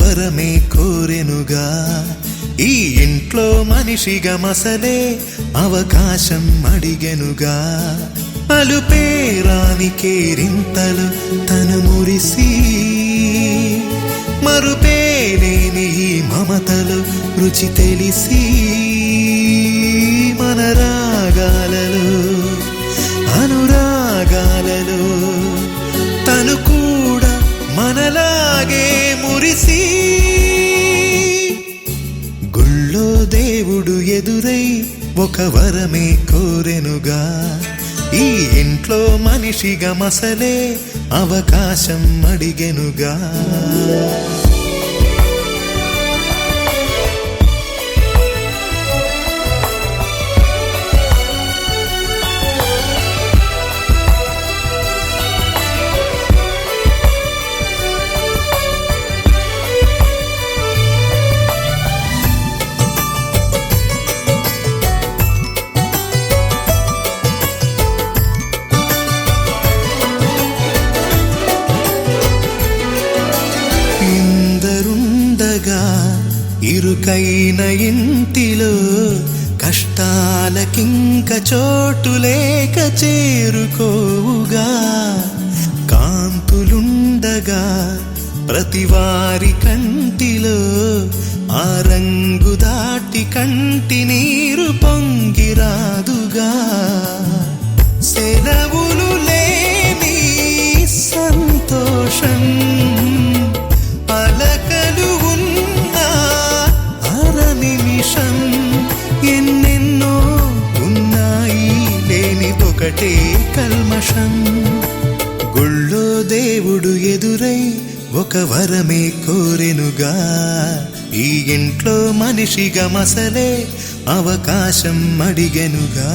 వరమే కోరెనుగా. ఈ ఇంట్లో మనిషిగా మసలే అవకాశం అడిగెనుగా. అలుపేరాని కేరింతలు తను మురిసి, మరుపేలేని ఈ మమతలు రుచి తెలిసి, మన రాగాలలో అనురాగాలలో తను కూడా మనలాగే మురిసి. గుళ్ళో దేవుడు ఎదురై ఒక వరమే కోరెనుగా. ఈ ఇంట్లో మనిషిగా మసలే అవకాశం అడిగెనుగా. ఇరుకైన ఇంటిలో కష్టాలకింక చోటు లేక చేరుకోవుగా. కాంతులుండగా ప్రతివారి కంటిలో ఆ రంగు దాటి కంటి నీరు పొంగిరాదుగా. సెలవులు లేని సంతోషం పలకలు నిమిషం ఎన్నెన్నో ఉన్నాయి, లేనిదొకటే కల్మషం. గుళ్ళో దేవుడు ఎదురై ఒక వరమే కోరెనుగా. ఈ ఇంట్లో మనిషిగా మసలే అవకాశం అడిగెనుగా.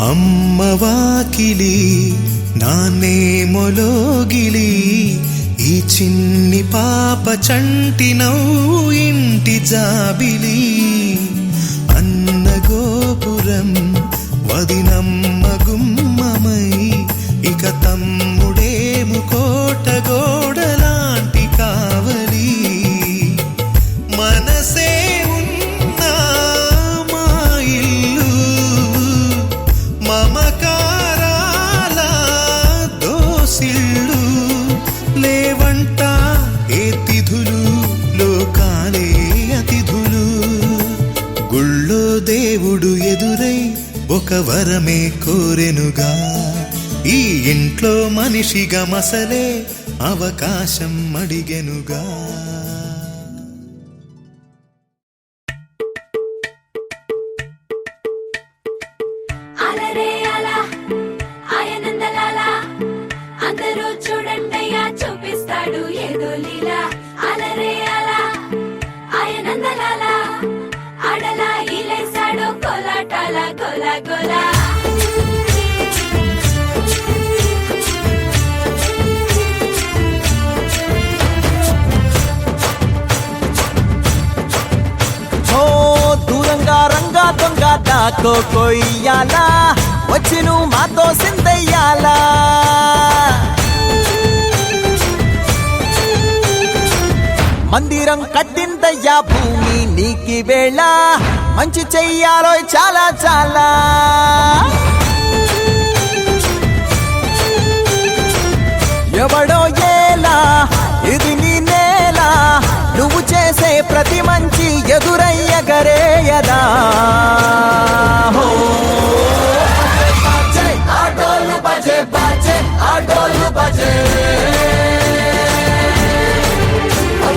అమ్మ వాకిలి నాన్నేమొలోగిలి, ఈ చిన్ని పాప చంటి నవ్వు ఇంటి జాబిలి. అన్న గోపురం వదినమ్మ గుమ్మమై, ఇక తమ్ముడేము కోట గోడలాంటి కావలి. మనసే ఉన్నా మా ఇల్లు మమకారాల దోసిళ్ళు. లేవంట ఏ తిథులు లోకాలే అతిథులు. గుళ్ళో దేవుడు ఎదురై ఒక వరమే కోరెనుగా. ఈ ఇంట్లో మనిషిగా మసలే అవకాశం అడిగెనుగా. అందరూ చూడండయ్యా చూపిస్తాడు ఏదో లీలా. అలరే అలా ఆయనందలాలా ఆడలా ఈలేశాడు కోలాటాల గోలా గోలా. దూరంగా రంగా దొంగ దాకో కొయ్యాలా, వచ్చి నువ్వు మాతో సిందయ్యాలా. మందిరం కట్టిందయ్యా భూమి నీకి వేళ, మంచి చెయ్యాలో చాలా చాలా. ఎవడో ఏలా ఇది నీ నేల, నువ్వు చేసే ప్రతి మంచి ఎదురయ్యగరేయదా. ఆటోలు బజే బజే ఆటోలు బజే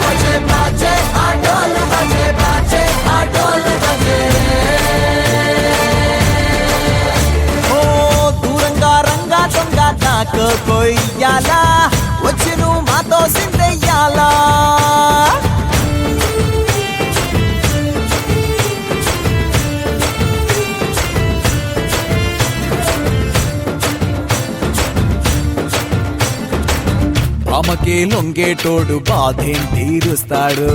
బజే బజే ఆటోలు బజే. దాకో కొయ్యాలా వచ్చి నువ్వు మాతో సిందెయ్యాలా రామకే లొంగేటోడు బాధేం తీరుస్తాడు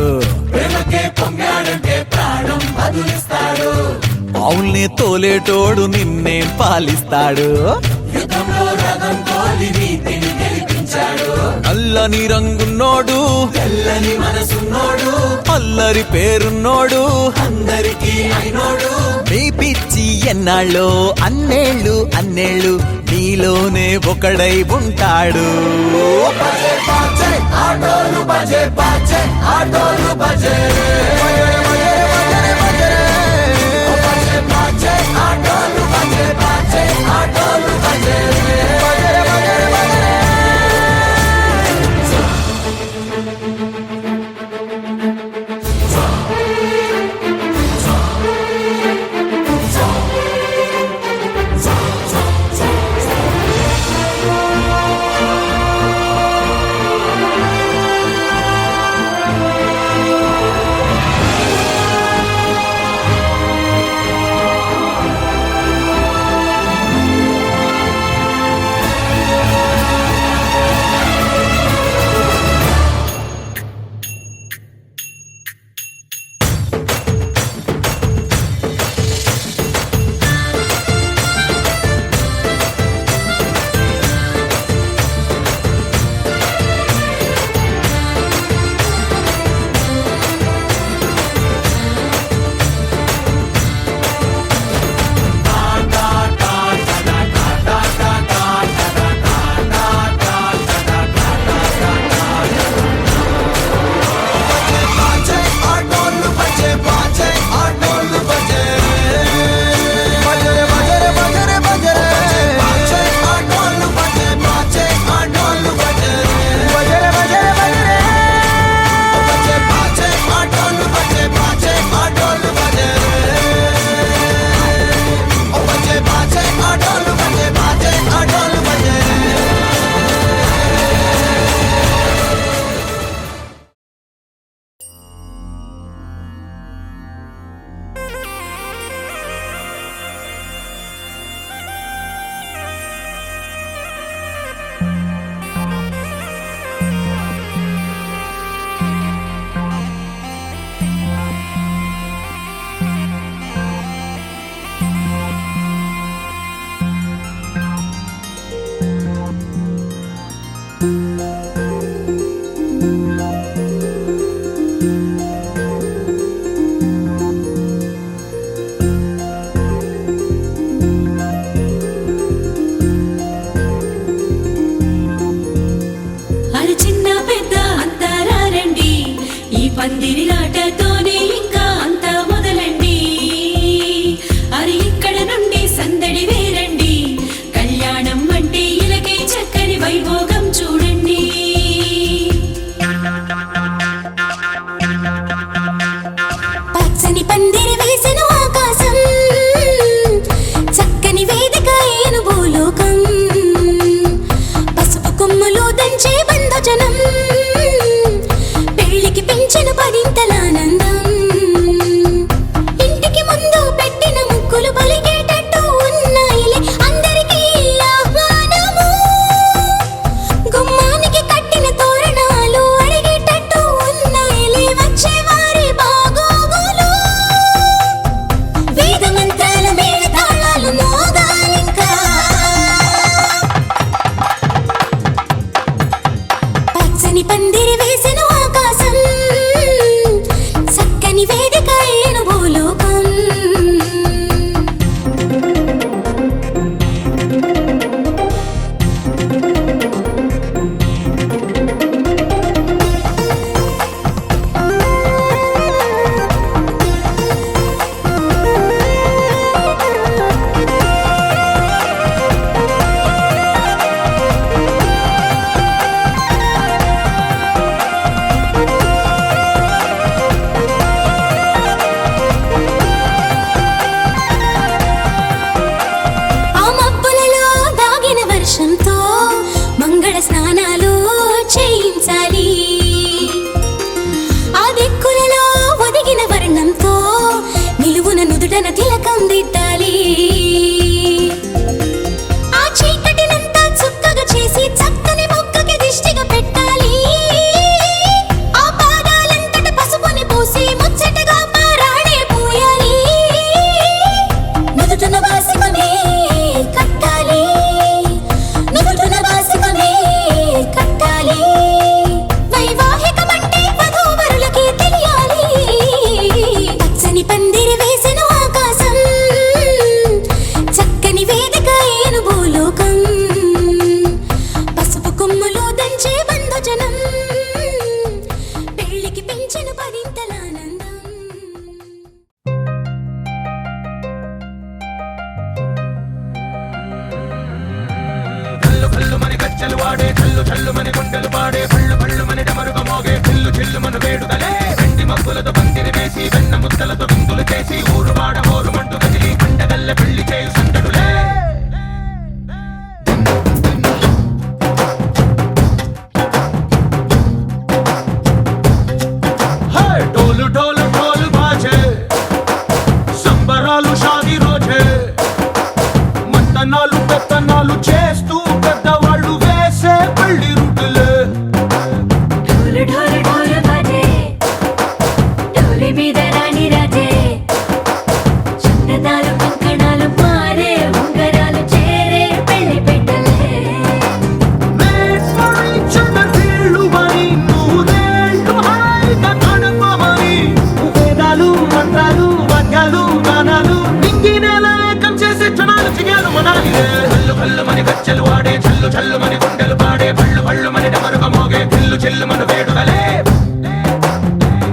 ఆవుల్ని తోలేటోడు నిన్నేం పాలిస్తాడు నల్లని రంగున్నోడు తెల్లని మనసున్నోడు అల్లరి పేరున్నోడు అందరికీ అయినోడు మీ పిచ్చి ఎన్నాళ్ళో అన్నేళ్ళు అన్నేళ్ళు నీలోనే ఒకడై ఉంటాడు ఆటోలు బజే బాజే ఆటోలు బజే ఆటోలు బజే బాజే ఆటోలు బజే గజ్జలు వాడే చల్లు చల్లు మని గుండెలు పాడే పళ్ళు పళ్ళు మని డమరుగ మోగే చిల్లు చిల్లు మన వేడుదలే వెండి మబ్బులతో పందిరి వేసి వెన్న ముద్దలతో విందులు చేసి ఊరు వాడ హోరు మంటు కదిలి పండగల్లె పెళ్లి చేయు సందడులే ढोलू ढोल ढोल बाजे సంబరాలు షాదీ రోజే మంతనాలు పెత్తనాలు చేస్తూ పెద్దవాళ్ళు వేసే పెళ్లి రుటులే ढोल ढोल ढोल बाजे ढोली మీద రాణి రాజే చందనాలు కంకణాలు మారే ఉంగరాలు చేరే పెళ్లి పెట్టలే మేస్మరించిన వీళ్ళు మరి నూరేళ్ళు హాయిగా గడపమని వేదాలు మంత్రాలు వాద్యాలు గానాలు నింగి నేల ఏకం చేసే క్షణాలు చిగాలు మనాలి కళ్ళు కళ్ళు మని గజ్జలు వాడే చల్లు చల్లు మని గుండెలు పాడే పళ్ళు పళ్ళు మని డమరుగ మోగే చిల్లు చిల్లు మన వేడుదలే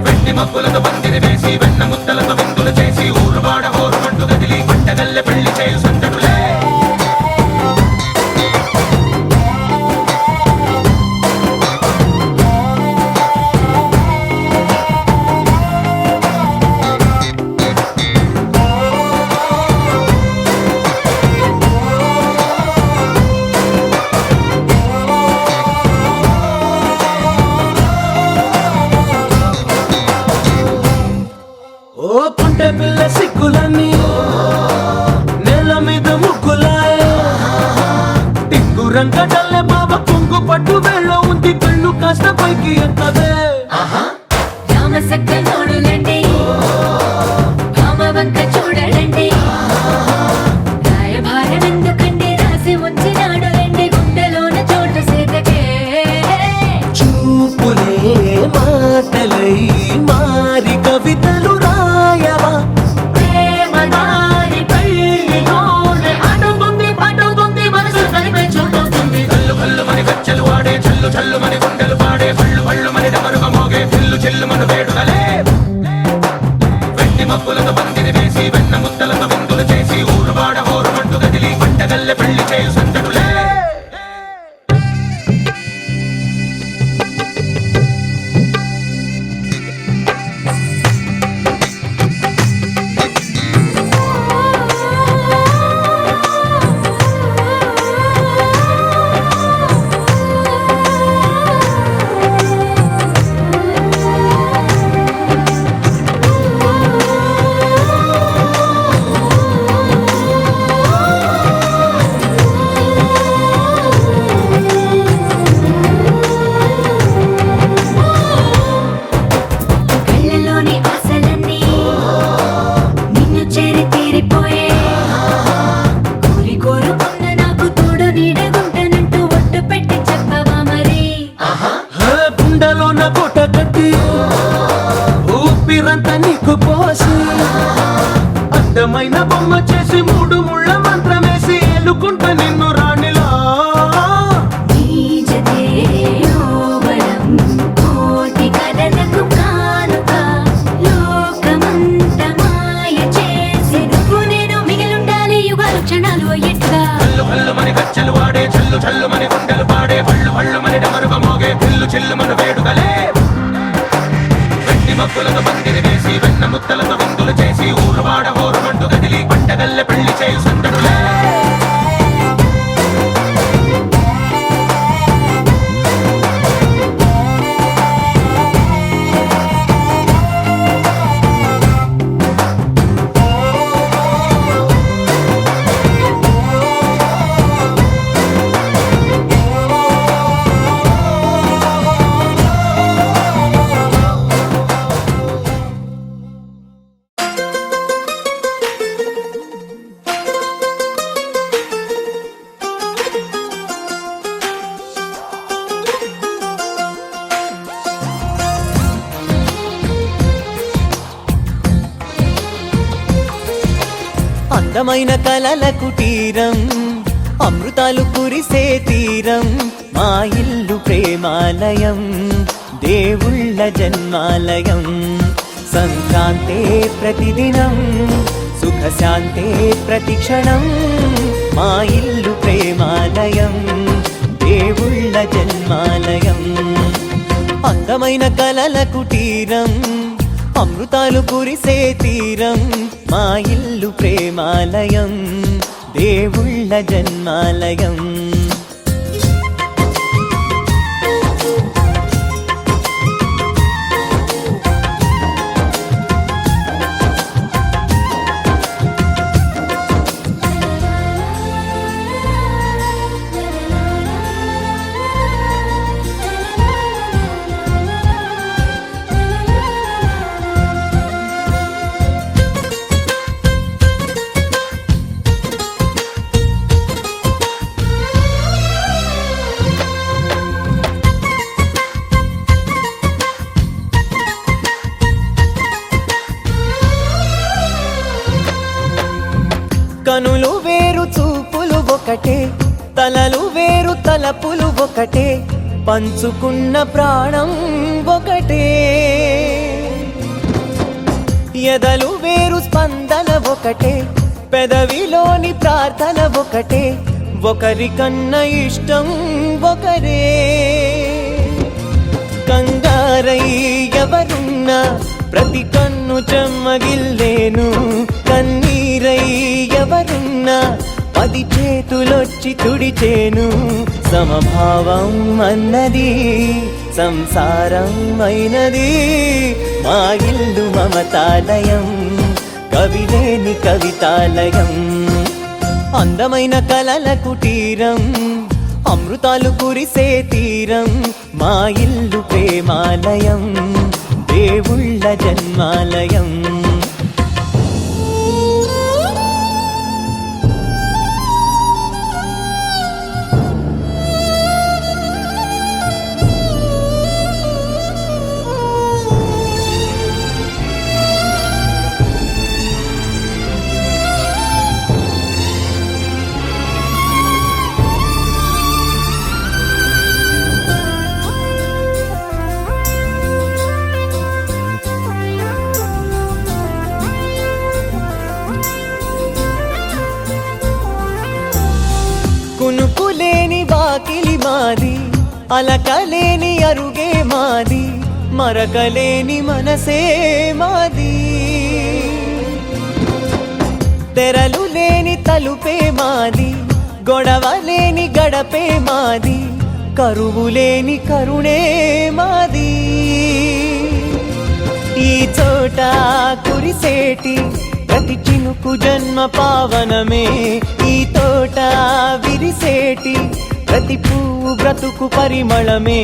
వెండి మబ్బులతో పందిరి వేసి వెన్న ముద్దలతో విందులు చేసి ఊరు వాడ హోరు మంటు గదిలి పంటగల్లె పెళ్లి చేయు సందడులే ఓ పుంటె పిల్ల సిక్కులన్నీ నేల మీద ముగ్గులాయే టింగు రంగడల్లె బాబ కొంగు పట్టు వేళ్ళ ఉంది కళ్ళు కాస్త పైకి ఎత్తదే రామసక్క నోడులండి భామ వంక చూడడండి రాయభారం ఎందుకండి రాసి ఉంచినాడు రండి గుండెలోన చోటు సీతకే చూపులే మాటలై మారి కవితలు రాయవా ప్రేమ దారి పెళ్లిలోనే అడుగుంది పట్టుకుంది మనసు కలిపే చూడుతుంది కళ్ళు కళ్ళు మని గజ్జలు వాడే చల్లు చల్లు మని గుండెలు పాడే పళ్ళు పళ్ళు మని డమరుగ మోగే చిల్లు చిల్లు మన వేడుదలే వెండి మబ్బులతో పందిరి వేసి వెన్న ముద్దలతో విందులు చేసి ఊరు వాడ హోరు మంటు గదిలి పంటగల్లె పెళ్లి చేయు సందడులే కళ్ళలోని ఆశలన్నీ నిన్ను చేరి తీరిపోయే కోరి కోరుకున్న నాకు తోడు నీడగుంటనంటూ ఒట్టు పెట్టి చెప్పవా మరి గుండెలో నా కోట కట్టి ఊపిరంతా నీకు పోసి అందమైన బొమ్మ చేసి మూడు ముళ్ళ మంత్రమేసి ఎలుకుంటా నిన్ను రాణిలా నీజతే యోవనం కోటి కలలకు కానుక లోకమంత మాయ చేసి నువ్వు నేను మిగిలుండాలి యుగాలు క్షణాలు ఎట్లా కళ్ళు కళ్ళు మని గజ్జలు వాడే చల్లు చల్లు మని గుండెలు పాడే పళ్ళు పళ్ళు మని డమరుగ మోగే చిల్లు చిల్లు మన వేడుదలే వెండి మబ్బులతో పందిరి వేసి వెన్న ముద్దలతో విందులు చేసి ఊరు వాడ హోరు మంటు గదిలి పంటగల్లె పెళ్లి చేయు సందడులే అందమైన కలల కుటీరం అమృతాలు కురిసే తీరం మా ఇల్లు ప్రేమాలయం దేవుళ్ళ జన్మాలయం సంక్రాంతే ప్రతిదినం సుఖశాంతే ప్రతిక్షణం మా ఇల్లు ప్రేమాలయం దేవుళ్ళ జన్మాలయం. అందమైన కలల కుటీరం, అమృతాలు కురిసే తీరం, మా ఇల్లు ప్రేమాలయం, దేవుళ్ళ జన్మాలయం. కనులు వేరు చూపులు ఒకటే, తలలు వేరు తలపులు ఒకటే, పంచుకున్న ప్రాణం ఒకటే. ఎదలు వేరు స్పందన ఒకటే, పెదవిలోని ప్రార్థన ఒకటే, ఒకరికన్నా ఇష్టం ఒకరే. కంగారై ఎవరున్నా ప్రతి కన్ను చెమ్మగిల్లేను, కన్నీరై ఎవరున్నా 10 చేతులొచ్చి తుడిచేను. సమభావం అన్నది సంసారం అయినది, మా ఇల్లు మమతాలయం, కవిలేని కవితాలయం. అందమైన కలల కుటీరం, అమృతాలు కురిసే తీరం, మా ఇల్లు ప్రేమాలయం, దేవుళ్ళ జన్మాలయం. కునుకులేని వాకిలి మాది, అలకలేని అరుగే మాది, మరకలేని మనసే మాది. తెరలు లేని తలుపే మాది, గొడవ లేని గడపే మాది, కరువు లేని కరుణే మాది. ఈ చోట కురిసేటి ప్రతి చినుకు జన్మ పావనమే, ఈ తోట విరిసేటి ప్రతి పువ్వు బ్రతుకు పరిమళమే.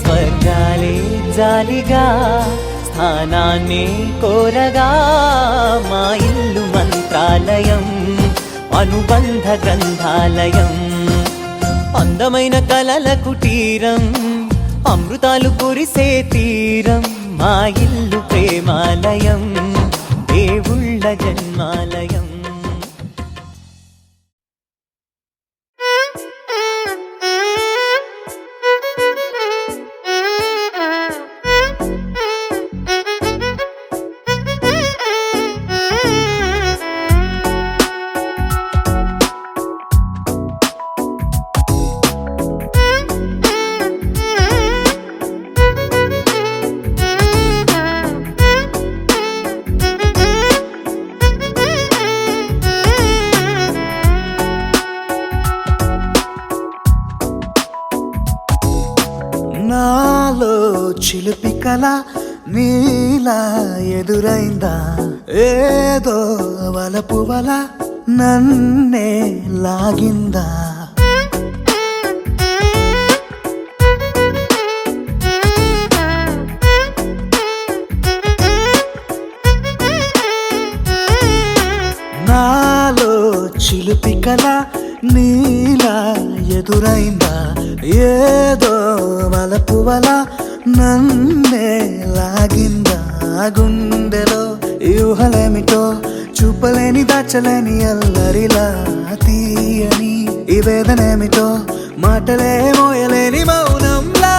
స్వర్గాలే జాలిగా స్థానాన్ని కోరగా, మా ఇల్లు మంత్రాలయం, అనుబంధ గ్రంథాలయం. అందమైన కలల కుటీరం, అమృతాలు కురిసే తీరం, మా ఇల్లు ప్రేమాలయం, దేవుళ్ళ జన్మాలయం. నాలో చిలిపి కల నీలా ఎదురైందా, ఏదో వలపు వల నన్నే లాగిందా. నాలో చిలిపి కల నీలా ఎదురైందా, ఏదో వలపు వల నన్నే లాగిందా. గుండెలో యూహలేమిటో చూపలేని దాచలేని అల్లరిలా, తీయని ఈ వేదనేమిటో మాటలే మోయలేని మౌనంలా.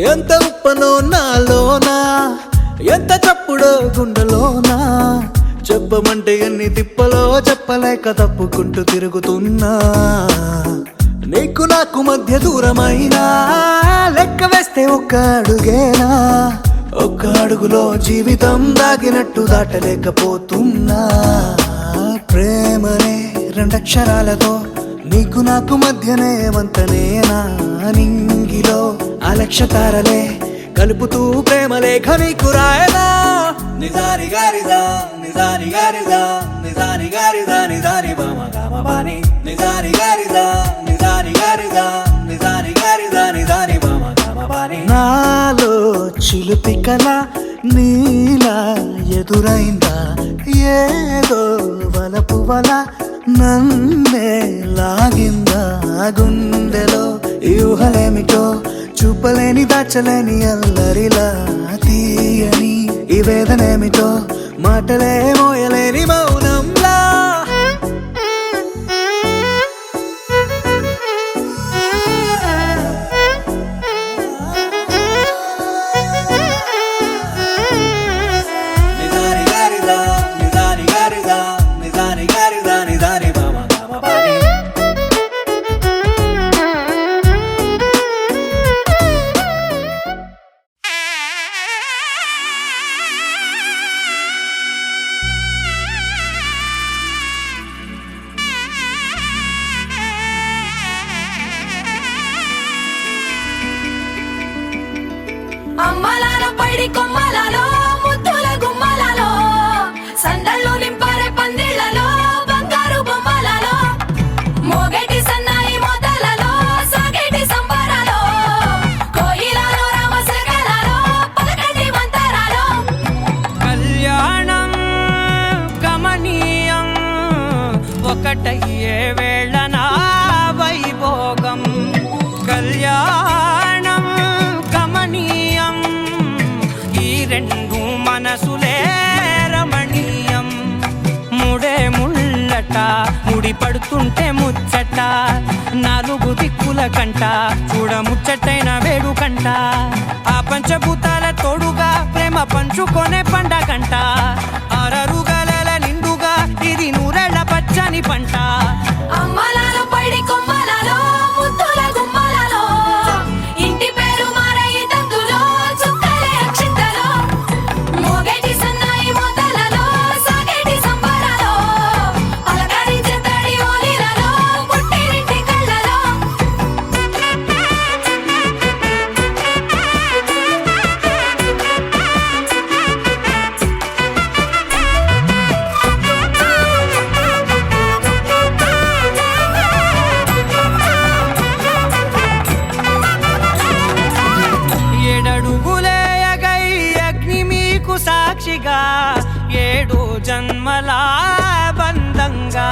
ఎంత ఉప్పనో నాలోనా, ఎంత చప్పుడో గుండెలోనా, చెప్పమంటే ఎన్ని తిప్పలో చెప్పలేక తప్పుకుంటూ తిరుగుతున్నా. నీకు నాకు మధ్య దూరమైనా లెక్క వేస్తే ఒక్క అడుగేనా, ఒక్క అడుగులో జీవితం దాగినట్టు దాటలేకపోతున్నా. ప్రేమనే రెండక్షరాలతో నీకు నాకు మధ్యనే వంతనేనా, నింగిలో అలక్షతారలే కలుపుతూ ప్రేమ లేఖ నీకు రాయనా. నిజాని గారిదా నిజాని గారిదా నిజాని గారిదా నిజాని బామ గామ బాని, నిజాని గారిదా నిజాని గారిదా నిజాని గారిదా నిజాని బామ గామ బాని. నాలో చిలుపి కల నీలా ఎదురైందా, ఏదో వలపు వల నన్నే లాగిందా. గుండెలో యూహలేమిటో చూపలేని దాచలేని అల్లరిలా, తీయని ఈ వేదనేమిటో మాటలే మోయలేని మౌనంలా. నిజాని గారిదా నిజాని గారిదా నిజాని గారిదా నిజాని బామ గామ బాని. అమ్మలాల పైడి కొమ్మలలో ముద్దుల గుమ్మలలో సందళ్ళు నింపారే పందిళ్లలో బంగారు బొమ్మలలో మోగేటి సన్నాయి మోతలలో సాగేటి సంబరాలో కోయిలలో రామశకలలో పలకటి మంతరాలో. కళ్యాణం గమనీయం ఒకటయ్యే వేళనా వైభోగం, కళ్యాణం గమనీయం ఈ రెండు మనసులే రమణీయం. ముడే ముళ్ళట ముడి పడుతుంటే ముచ్చట, నాలుగు దిక్కుల కంట చూడ ముచ్చటైన వేడుకంట. ఆ పంచభూతాల తోడుగా ప్రేమ పంచుకొనే పండగంట, అరరుగల నిండుగా ఇది నూరెళ్ళ పచ్చని పంట. అమ్మలాల పైడి కొమ్మలలో ముద్దుల గుమ్మలలో ఇంటి పేరు మారయి తందులో చుక్కలే అక్షింతలో మోగేటి సన్నాయి మోతలలో సాగేటి సంబరాలో పలకరించే తడి ఓలిలలో పుట్టినింటి కళ్ళలో. ఏడడుగులేయగై అగ్ని మీకు సాక్షిగా, ఏడు జన్మల బంధంగా,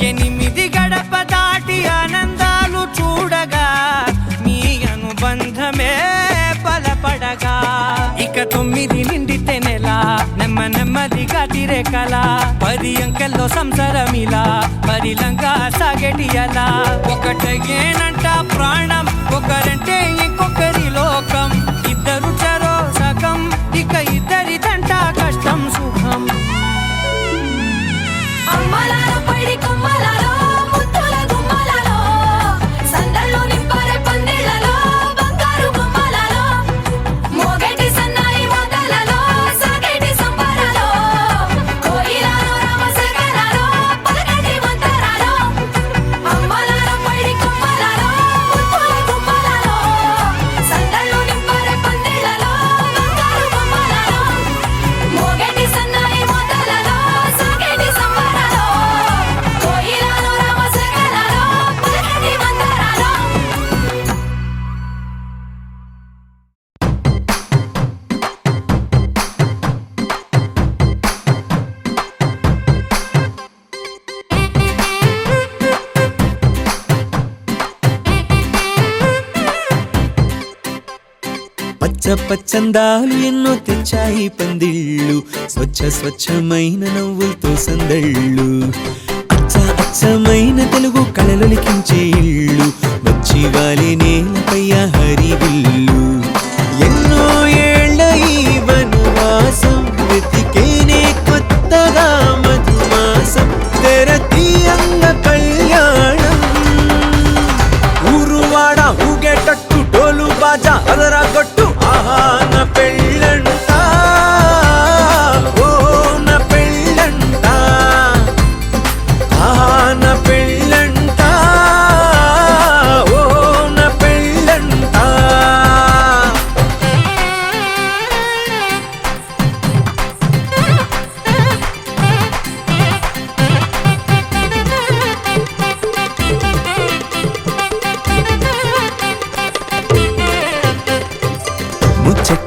ఎనిమిది గడప దాటి ఆనందాలు చూడగా మీ అనుబంధమే బలపడగా. ఇక 9 నిండితే నెల నెమ్మదిగా తిరే కల, 10 అంకెల్లో సంసారమిలా పరిలంగా సాగేటి అలా. ఒకటేనంట ప్రాణం ఒకరంటే ఇంకొకరి లోకం, ఇద్దరు చరో సగం ఇక ఇద్దరిదంట కష్టం సుఖం. అమ్మలాల పైడి కొమ్మలలో ముద్దుల గుమ్మలలో సందళ్ళు నింపారే పందిళ్లలో బంగారు బొమ్మలలో మోగేటి సన్నాయి మోతలలో సాగేటి సంబరాలో కోయిలలో రామశకలలో పలకటి మంతరాలో. అమ్మలాల పైడి కొమ్మలలో ముద్దుల గుమ్మలలో సందళ్ళు నింపారే పందిళ్లలో బంగారు బొమ్మలలో మోగేటి సన్నాయి మోతలలో సాగేటి సంబరాలో కోయిలలో రామశకలలో పలకటి మంతరాలో. పచ్చ పచ్చందాలు ఎన్నో తెచ్చాయి పందిళ్ళు, స్వచ్ఛమైన నవ్వులతో సందళ్ళు. అచ్చమైన తెలుగు కళలొలికించే ఇళ్ళు, వచ్చి వాలి నేలపై హరివిల్లు.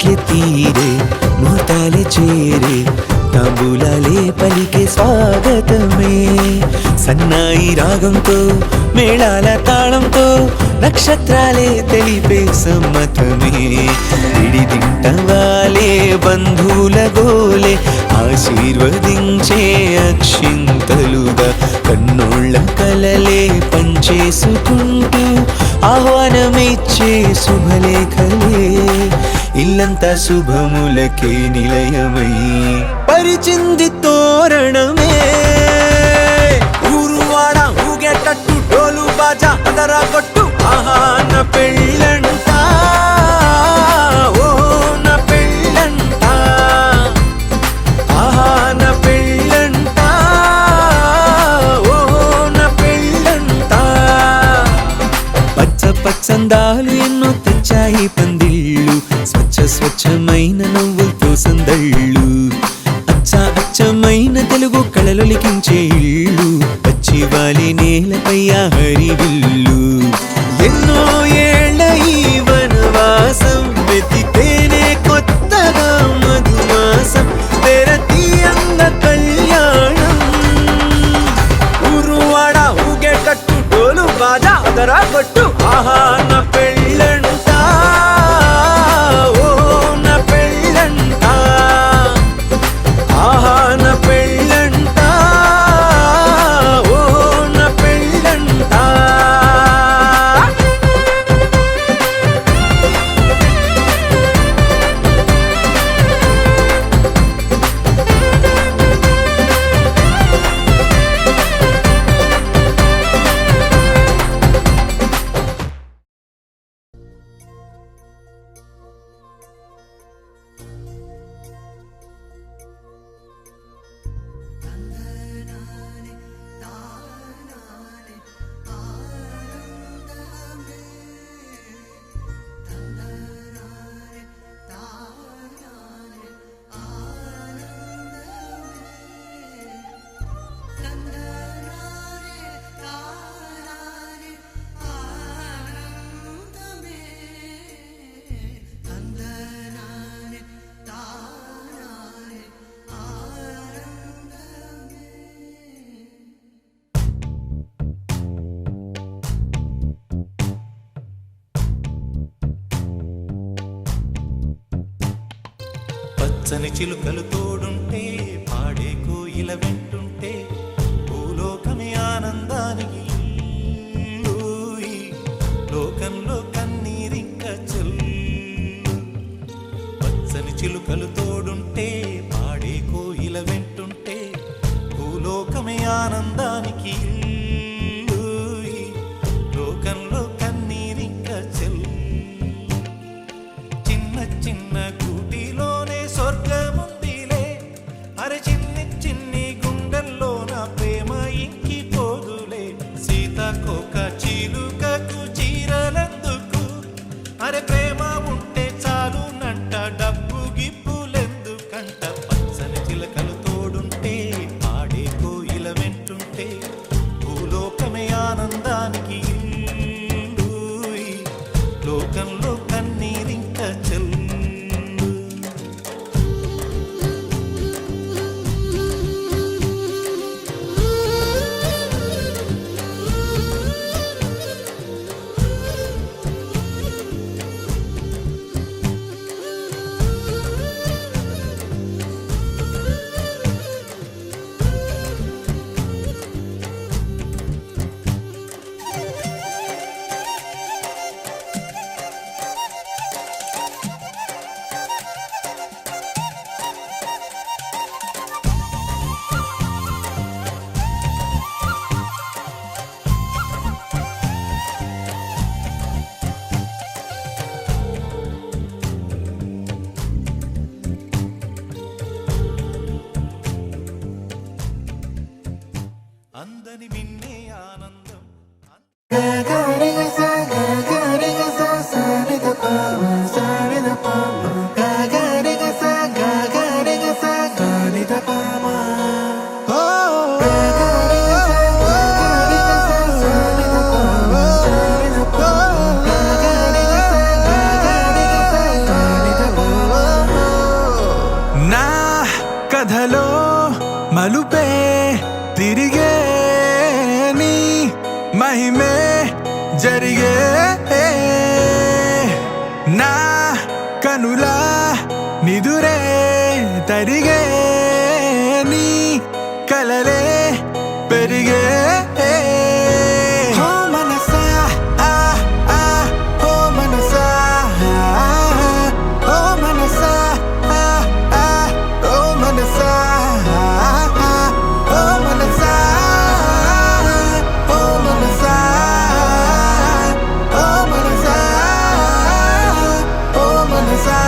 మెట్లే తీరే ముహూర్తాలే చేరే తాంబూలాలే పలికే స్వాగతమే సన్నాయి రాగంతో మేళాల తాళంతో నక్షత్రాలే తెలిపే సమ్మతమే విడిదింటవాలే బంధువుల గోలే ఆశీర్వదించే అక్షింతలుగా కన్నోళ్ళ కలలే పంచేసుకుంటూ ఆహ్వానమిచ్చే శుభలేఖలే ఇల్లంతా శుభములకే నిలయమై పరిచింది తోరణమే ఊరువాడ ఊగేటట్టు డోలు బాజా అదరా కొట్టు ఆహా నా పెళ్ళంట ఓ నా పెళ్ళంట ఆహా నా పెళ్ళంట ఓ నా పెళ్ళంట పచ్చ పచ్చందాలు ఎన్నో తెచ్చాయి పందిళ్ళు స్వచ్ఛమైన నవ్వులతో సందళ్ళు అచ్చమైన తెలుగు కళలు లిఖించే ఇళ్ళు పచ్చివాలి నేలపై హరివిల్లు ఎన్నో ఏళ్ళ ఈ వనవాసం వెతికేనే కొత్తగా మధుమాసం తెరతీయంగ కళ్యాణం ఊరువాడ ఊగేటట్టు డోలు బాజా అదరా కొట్టు ఆహా నా పెళ్ళంట ఓ నా పెళ్ళంట ఆహా నా పెళ్ళంట ఓ నా పెళ్ళంట పచ్చని చిలుకలు తోడుంటే పాడే కోయిల వెంటుంటే భూలోకమే ఆనందానికి ఊయి, లోకంలో కన్నీరింక చెల్లు పచ్చని చిలుకలు తోడుంటే పాడే కోయిల వెంటుంటే భూలోకమే ఆనందానికి ఊయి, లోకంలో కన్నీరింక చెల్లు చిన్న చిన్న గూటిలోనే స్వర్గముందిలే అరే చిన్ని చిన్ని గుండెల్లో నా ప్రేమ ఇంకి పోదులే సీతాకోక చిలుకకు చీరలందుకు అరే ప్రేమ ఉంటే చాలు నంట డబ్బు గిప్పులెందుకంట పచ్చని చిలకలు తోడుంటే పాడే కోయిల వెంటుంటే భూలోకమే ఆనందానికి ఇల్లు, లోకంలో కన్నీరింక చెల్లు అందని మిన్నే ఆనందం పెరిగే ఓ మనసా ఓ మనసా ఓ మనసా ఓ మనసా ఓ మనసా ఓ మనసా ఓ మనసా ఓ మనసా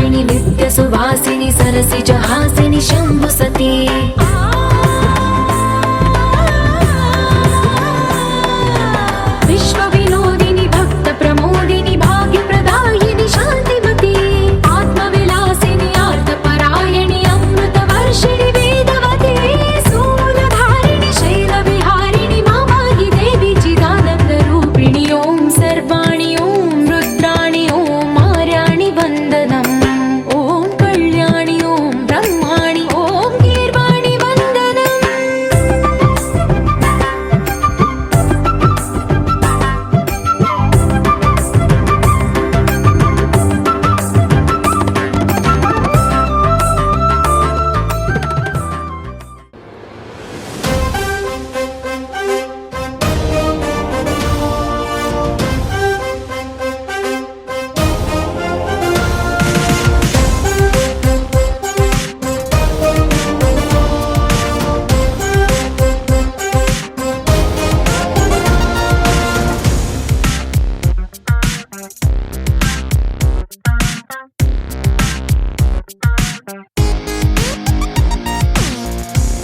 భాషిణి నిత్య సువాసిని సరసిజ హాసిని శంభు సతీ విశ్వ వినోదిని భక్త ప్రమోదిని భాగ్య ప్రదాయిని శాంతిమతి ఆత్మ విలాసిని ఆర్త పరాయణి అమృత వర్షిణి వేదవతి శూలధారిణి శైల విహారిణి మామాహి దేవి చిదానంద రూపిణి ఓం సర్వాణి ఓం రుద్రాణి ఓం మార్యాణి వందనం ఓం కళ్యాణి ఓం బ్రహ్మాణి ఓం గీర్వాణి వందనం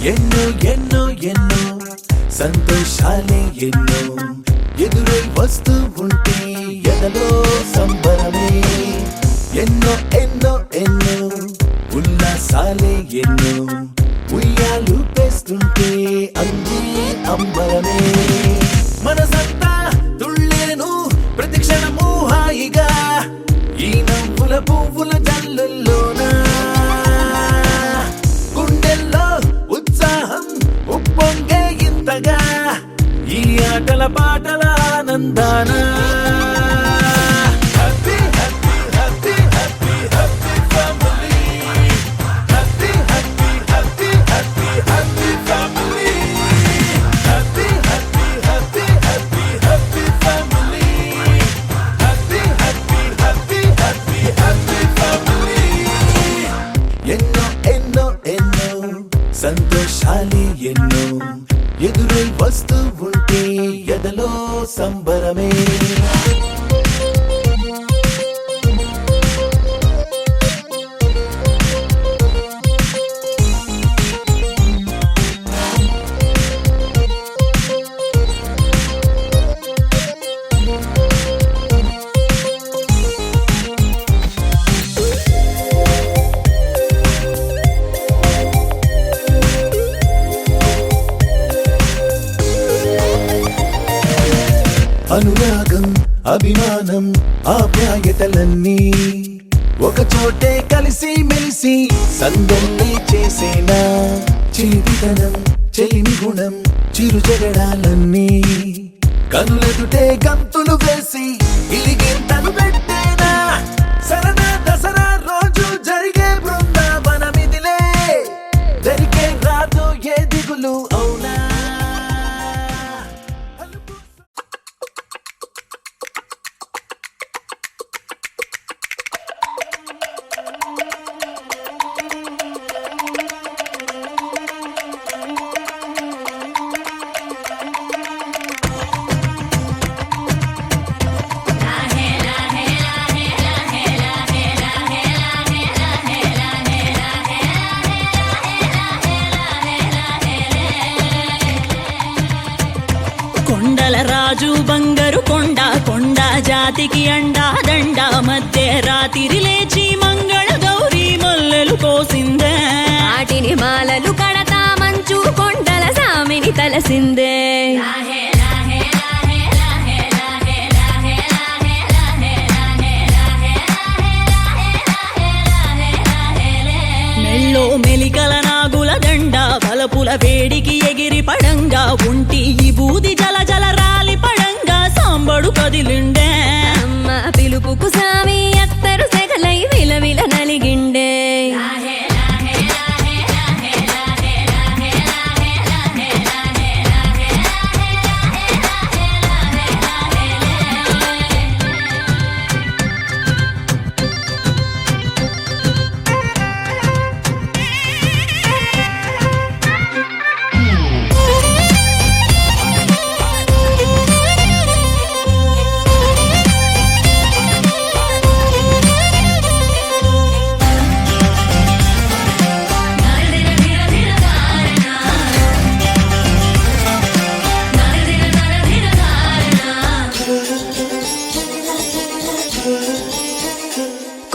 ఎన్నో ఎన్నో ఎన్నో సంతోషాలే ఎన్నో ఎదురై వస్తూ ఉంటే ఎదలో సంబరమే ఎన్నో ఎన్నో ఎన్నో ఉల్లాసాలే ఎన్నో ఉయ్యాలు పేస్తుంటే అందే అంబరమే మనసంతా తుళ్ళేను ప్రతి క్షణము హాయిగా ఈ నవ్వుల పువ్వుల జల్లుల్లోనా గుండెల్లో ఉత్సాహం ఉప్పొంగే ఇంతగా ఈ ఆటల పాటల ఆనందాన happy happy happy happy happy family happy happy happy happy happy family happy happy happy happy happy family happy happy happy happy happy family ఎన్నో ఎన్నో ఎన్నో సంతోషాలే ఎన్నో ఎదురై వస్తూ ఉంటే ఎదలో సంబరమే అనురాగం అభిమానం ఆప్యాయతలన్నీ ఒక చోటే కలిసి మెలిసి సందల్లే చేసేనా చిలిపితనం చెలిమి గుణం చిరు జగడాలన్నీ కనులెదుటే గంతులు వేసి ఇలిగింతలు పెట్టేనా సరదా దసరా రోజు జరిగే బృందావనమిదిలే దరికే రాదు ఏ దిగులు అవునా కొండల రాజు బంగారు కొండ కొండ జాతికి అండా దండ మధ్య రాత్రి లేచి మంగళ గౌరీ మొల్లెలు కోసిందే వాటిని మాలలు కడతా మంచు కొండల సామిని తలసిందే మెల్లో మెలికల నాగుల దండ బలపుల వేడికి ఎగిరి పడంగా ఉంటి ఈ బూది జల జల రాలి పడంగా సాంబడు కదిలిండే అమ్మ పిలుపుకు సామి అత్తరు సెగలై విలవిల నలిగిండే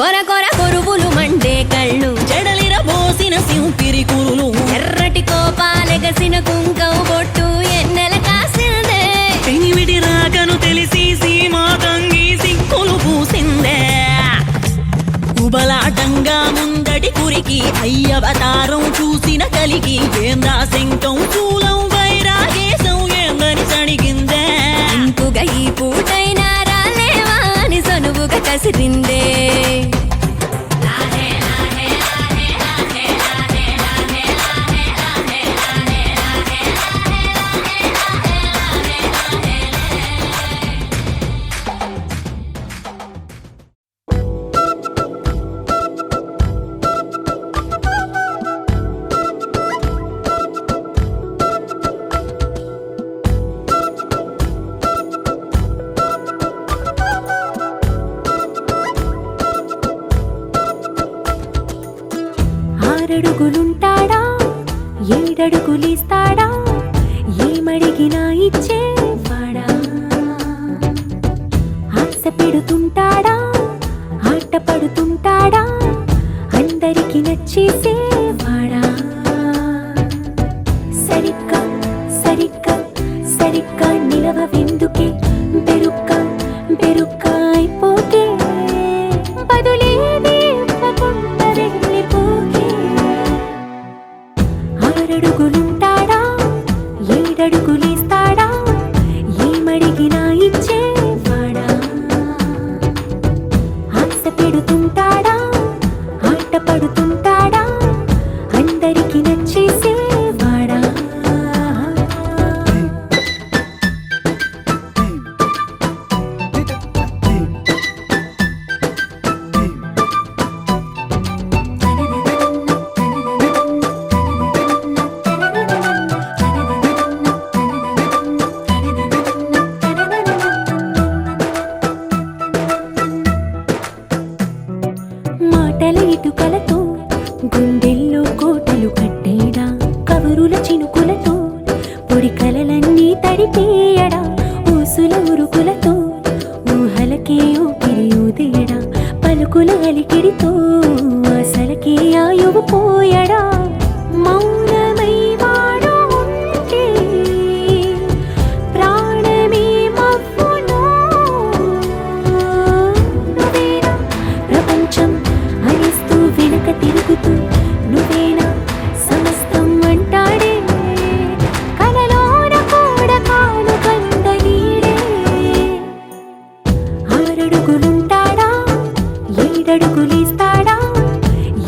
కొర కొర కొరువులు మండే కళ్ళు, జడలిర పోసిన సింపిరి కురులు, ఎర్రటి కోపాలెగసిన కుంకం బొట్టు ఎన్నెల కాసిందే. పెనివిటి రాకను తెలిసి సీమా తంగి సిక్కులు పూసిందే. కుబలాటంగా ముందడి కురికి అయ్యవతారం చూసిన కలిగి ఏందా శంకం చూలం వైరాగేశం ఏందని సణిగిందే. ఇంకుగా ఈ పూటైనా రాలేవా అని సనువుగా కసిరిందే. ఆరడుగులుంటాడా, ఏడడుగులిస్తాడా, ఏమడిగినా ఇచ్చేవాడా. ఆశ పెడుతుంటాడా, ఆట పడుతుంటాడా, అందరికి నచ్చేసేవాడా. సరిగ్గా సరిగ్గా సరిగ్గా నిలవెందుకే, బెరుక్క బెరుక్క అయిపోకే, బదులేది ఇవ్వకుండా వెళ్ళిపోకే. ఆరడుగులుంటాడా, ఏడడుగులిస్తాడా, ఏమడిగినా ఇచ్చేవాడా. ఆశ పెడుతుంటాడా, ఆట పడుతుంటాడా, అందరికి నచ్చేసేవాడా. మాటల ఇటుకలతో గుండెల్లో కోటలు కట్టేడా, కబురుల చినుకులతో పొడి కలలన్నీ తడిపేయడా. ఊసుల ఉరుకులతో ఊహలకే ఊపిరి ఊదేయడా, పలుకుల అలికిడితో ఆశలకే ఆయువు పోయడా. మౌనమై వాడు ఉంటే ప్రాణమే మవ్వును. నువ్వేనా ప్రపంచం అనిస్తూ వెనక తిరుగుతూ, నువ్వేనా సమస్తం అంటాడే. కలలోన కూడా కాను కంద నీడే. ఆరడుగులుంటాడా, ఏడడుగులిస్తాడా,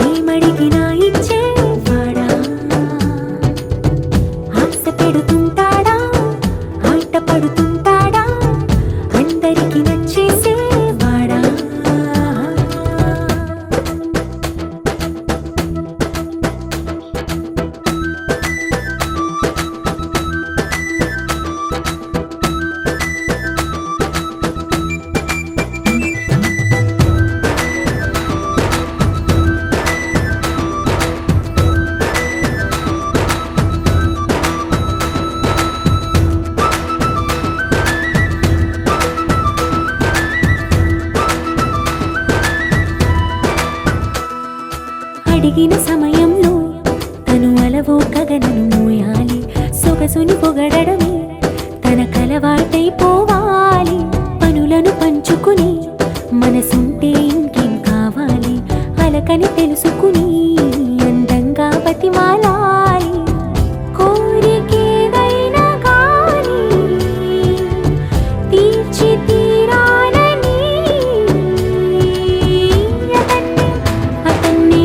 ఏమడిగినా ఇచ్చేవాడా. ఆశ పెడుతుంటాడా, ఆట పడుతుంటాడా, అందరికి నచ్చేసేవాడా. అడిగిన సమయంలో తను అలవో గగనను మోయాలి. సొగసుని పొగడమే తన కలవాటైపోవాలి. పనులను పంచుకుని మనసుంటే ఇంకేం కావాలి. అలకని తెలుసుకుని అందంగా బతిమాలాలి. కోరికేదైనా గాని తీర్చి తీరాలని అతన్ని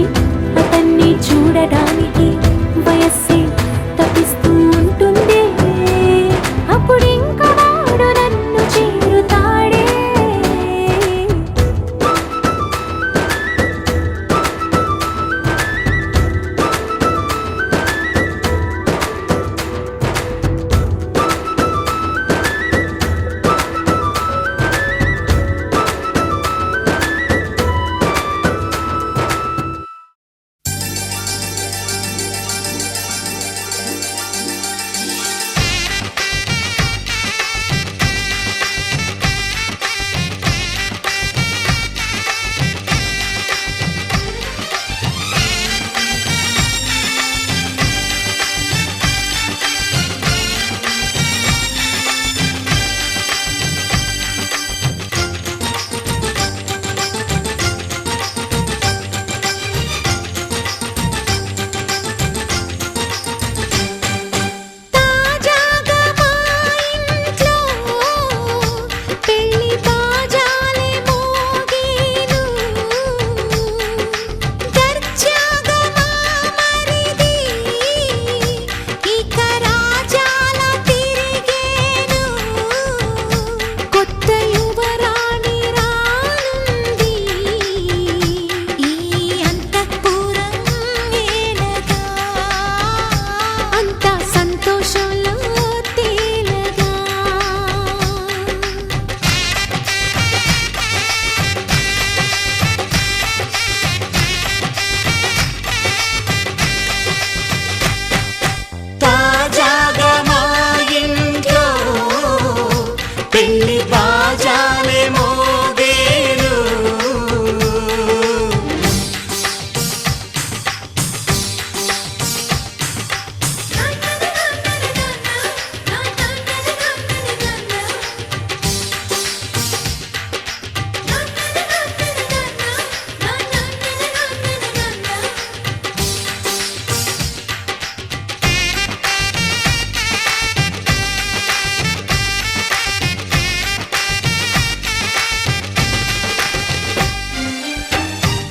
పెళ్లి బాజాలే మోగేను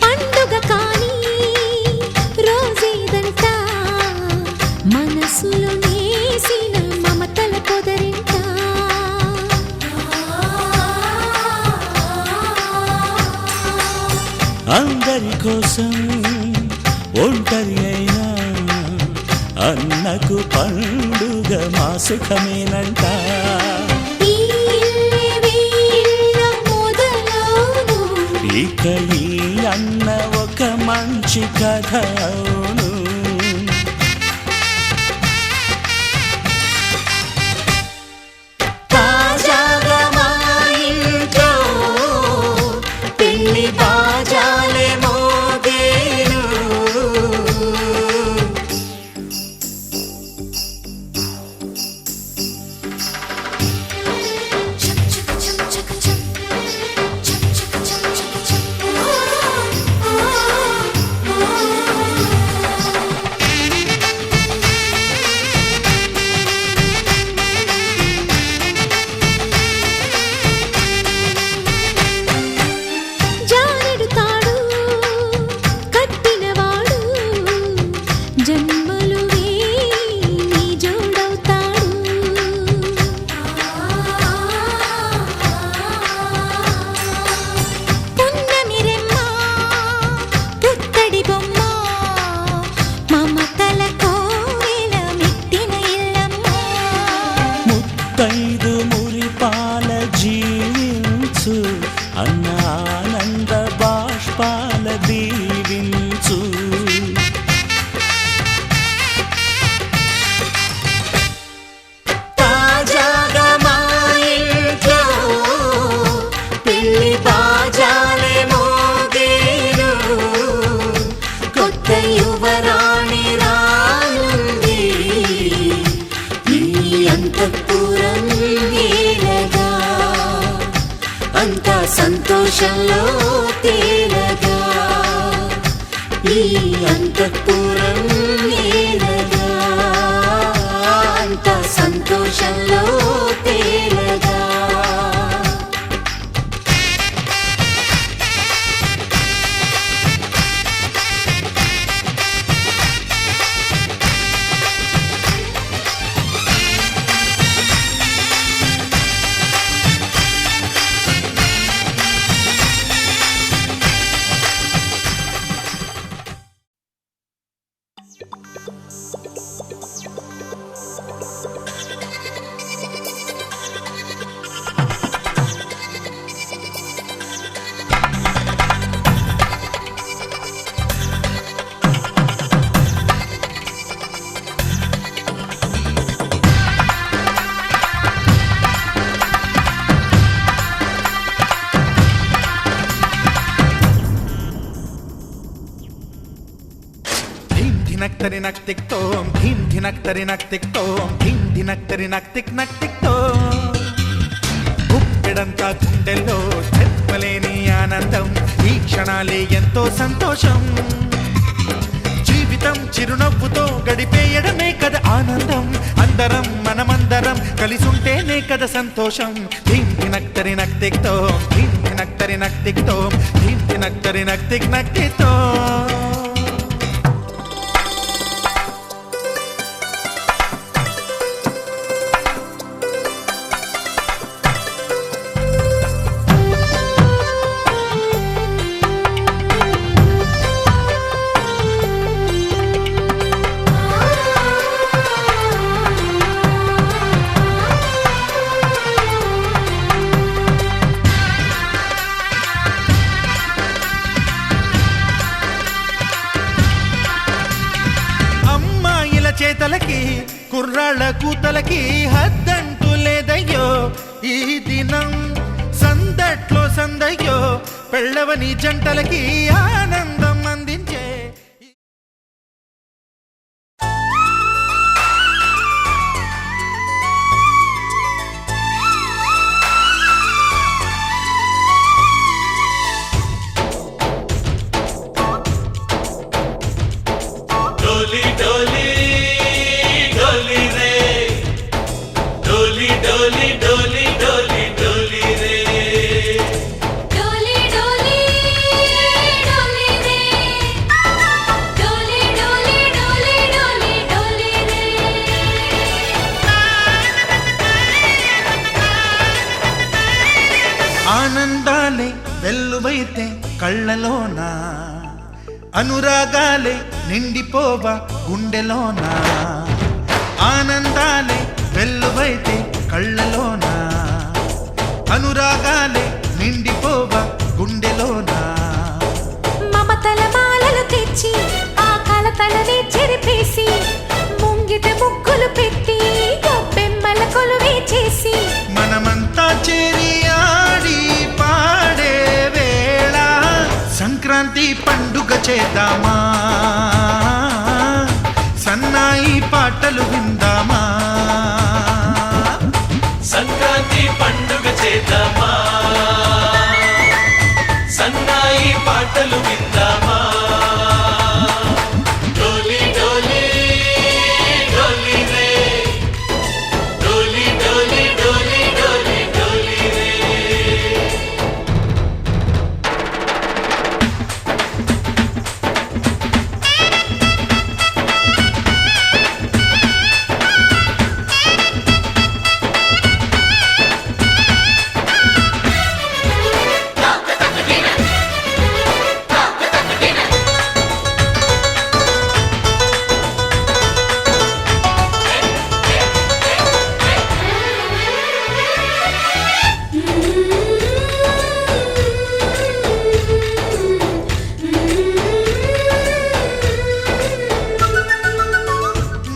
పండుగ కానీ రోజేదంట మనసులో నేసిన మమతల పొదరింట అందరి కోసం ఒంటరి అయినా అన్నకు పండుగ మా సుఖమేనంట ఈ ఇల్లే వీళ్ళ మొదలవును ఇక ఈ అన్న ఒక మంచి కథ అవును తాజాగా మా ఇంట్లో పెళ్లి బాజాలే మోగేను జానెడు తాడు కట్టినవాడు జన్మలు వేయి జోడవుతాడు పున్నమి రెమ్మ పుత్తడి బొమ్మ మమతల కోవెల మెట్టిన ఇల్లమ్మ ముత్తైదు మురిపాల జీవించు అన్న ఆనంద బాష్పాల దీవించు తాజాగా మా ఇంట్లో పెళ్లి బాజాలే మోగేను కొత్త యువరాణి రానుంది ఈ అంతఃపురం ఏలగా అంతా సంతోషంలో తేలగా ఈ అంతఃపురం ఏలగా అంతా సంతోషంలో తేలగా ధినక్తరి నక్ తిక్ తోం ధీం ధినక్తరి నక్ తిక్ తోం ధీం ధినక్తరి నక్ తిక్ తోం గుప్పెడంతా గుండెల్లో చెప్పలేని ఆనందం ఈ క్షణాలే ఎంతో సంతోషం జీవితం చిరునవ్వుతో గడిపేయడమే కదా ఆనందం అందరం మనమందరం కలిసుంటేనే కదా సంతోషం ధీం ధినక్తరి నక్ తిక్ తోం ధీం ధినక్తరి నక్ తిక్ తోం ధీం ధినక్తరి నక్ తిక్ తోం చేతలకి కుర్రాళ్ళ కూతలకి హద్దంటూ లేదయ్యో ఈ దినం సందట్లో సందయ్యో పెళ్ళవని జంటలకి ఆనందం అందించే डोली डोली डोली रे डोली डोली डोली डोली डोली रे డోలీ డోలీ డోలీ రే డోలీ డోలీ డోలీ డోలీ డోలీ రే ఆనందాలే వెల్లువైతే కళ్ళలోనా అనురాగాలే నిండిపోవా గుండెలోనా ఆనందాలే వెల్లువైతే కళ్ళలోనా అనురాగాలే నిండిపోవా గుండెలోనా మమతల మాలలు తెచ్చి ఆ కలతలనే చెరిపేసి ముంగిట ముగ్గులు పెట్టి గొబ్బెమ్మల కొలువే చేసి మనమంతా చేరి ఆడి పాడే వేళ సంక్రాంతి పండుగ చేద్దామా సన్నాయి పాటలు విందామా సంక్రాంతి పండుగ చేద్దామా సన్నాయి పాటలు విందామా డోలి డోలి డోలి రే డోలి డోలి డోలి డోలి డోలి రే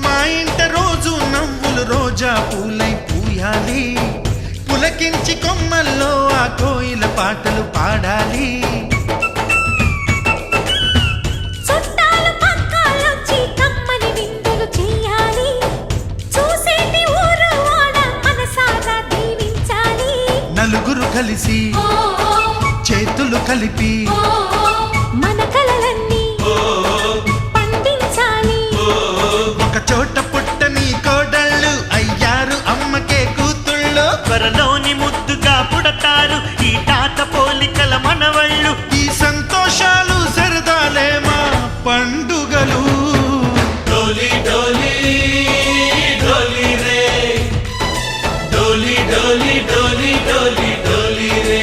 మా ఇంట రోజు నవ్వులు రోజా పూలై పూయాలి పులకించి కొమ్మల్లో ఆ కోయిల పాటలు పాడాలి చుట్టాలు పక్కాలొచ్చి కమ్మని విందులు చేయాలి చూసేటి ఊరు వాడ మనసారా దీవించాలి నలుగురు కలిసి చేతులు కలిపి మన కలలన్నీ పండించాలి ఒక చోట పుట్టని కోడళ్ళు అయ్యారు అమ్మకే కూతుళ్ళు త్వరలోని ముద్దుగా పుడతారు ఈ తాత పోలికల మనవళ్ళు ఈ సంతోషాలు సరదాలే మా పండుగలు డోలి డోలి డోలి రే డోలి డోలి డోలి డోలి డోలి రే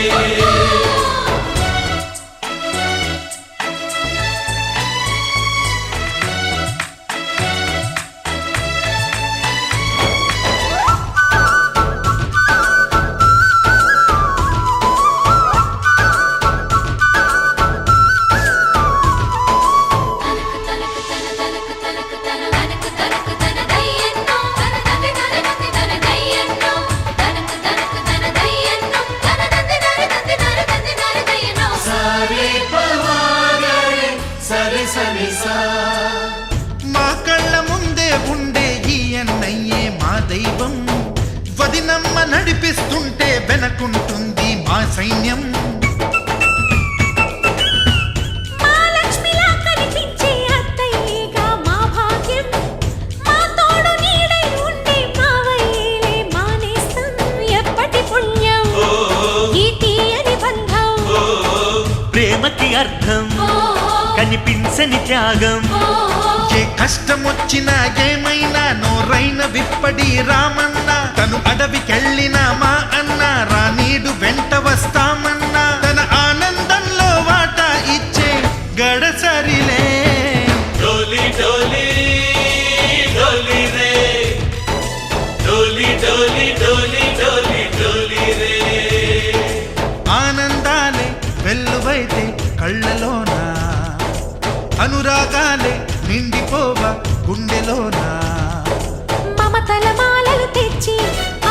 మా కళ్ళ ముందే ఉండే ఈ అన్నయ్యే మా దైవం వదినమ్మ నడిపిస్తుంటే వెనకుంటుంది మా సైన్యం మా లక్ష్మిలా కనిపించే అత్తయ్యేగా మా భాగ్యం మా తోడు నీడై ఉండే మావయ్యేలే మా నేస్తం ఎప్పటి పుణ్యం ఈ తీయని బంధం ప్రేమకి అర్థం కనిపించని త్యాగం ఏ కష్టం వచ్చినా ఏమైనా నోరైన విప్పడి రామన్న తను అడవికెళ్ళిన మా అన్న రానీడు వెంట వస్తామన్నా తన ఆనందంలో వాటా ఇచ్చే గడసరిలే డోలి డోలి డోలి రే డోలి డోలి డోలి డోలి డోలి రే ఆనందాలే వెల్లువైతే కళ్ళలోనా అనురాగాలే నిండిపోవా గుండెలోనా మమతల మాలలు తెచ్చి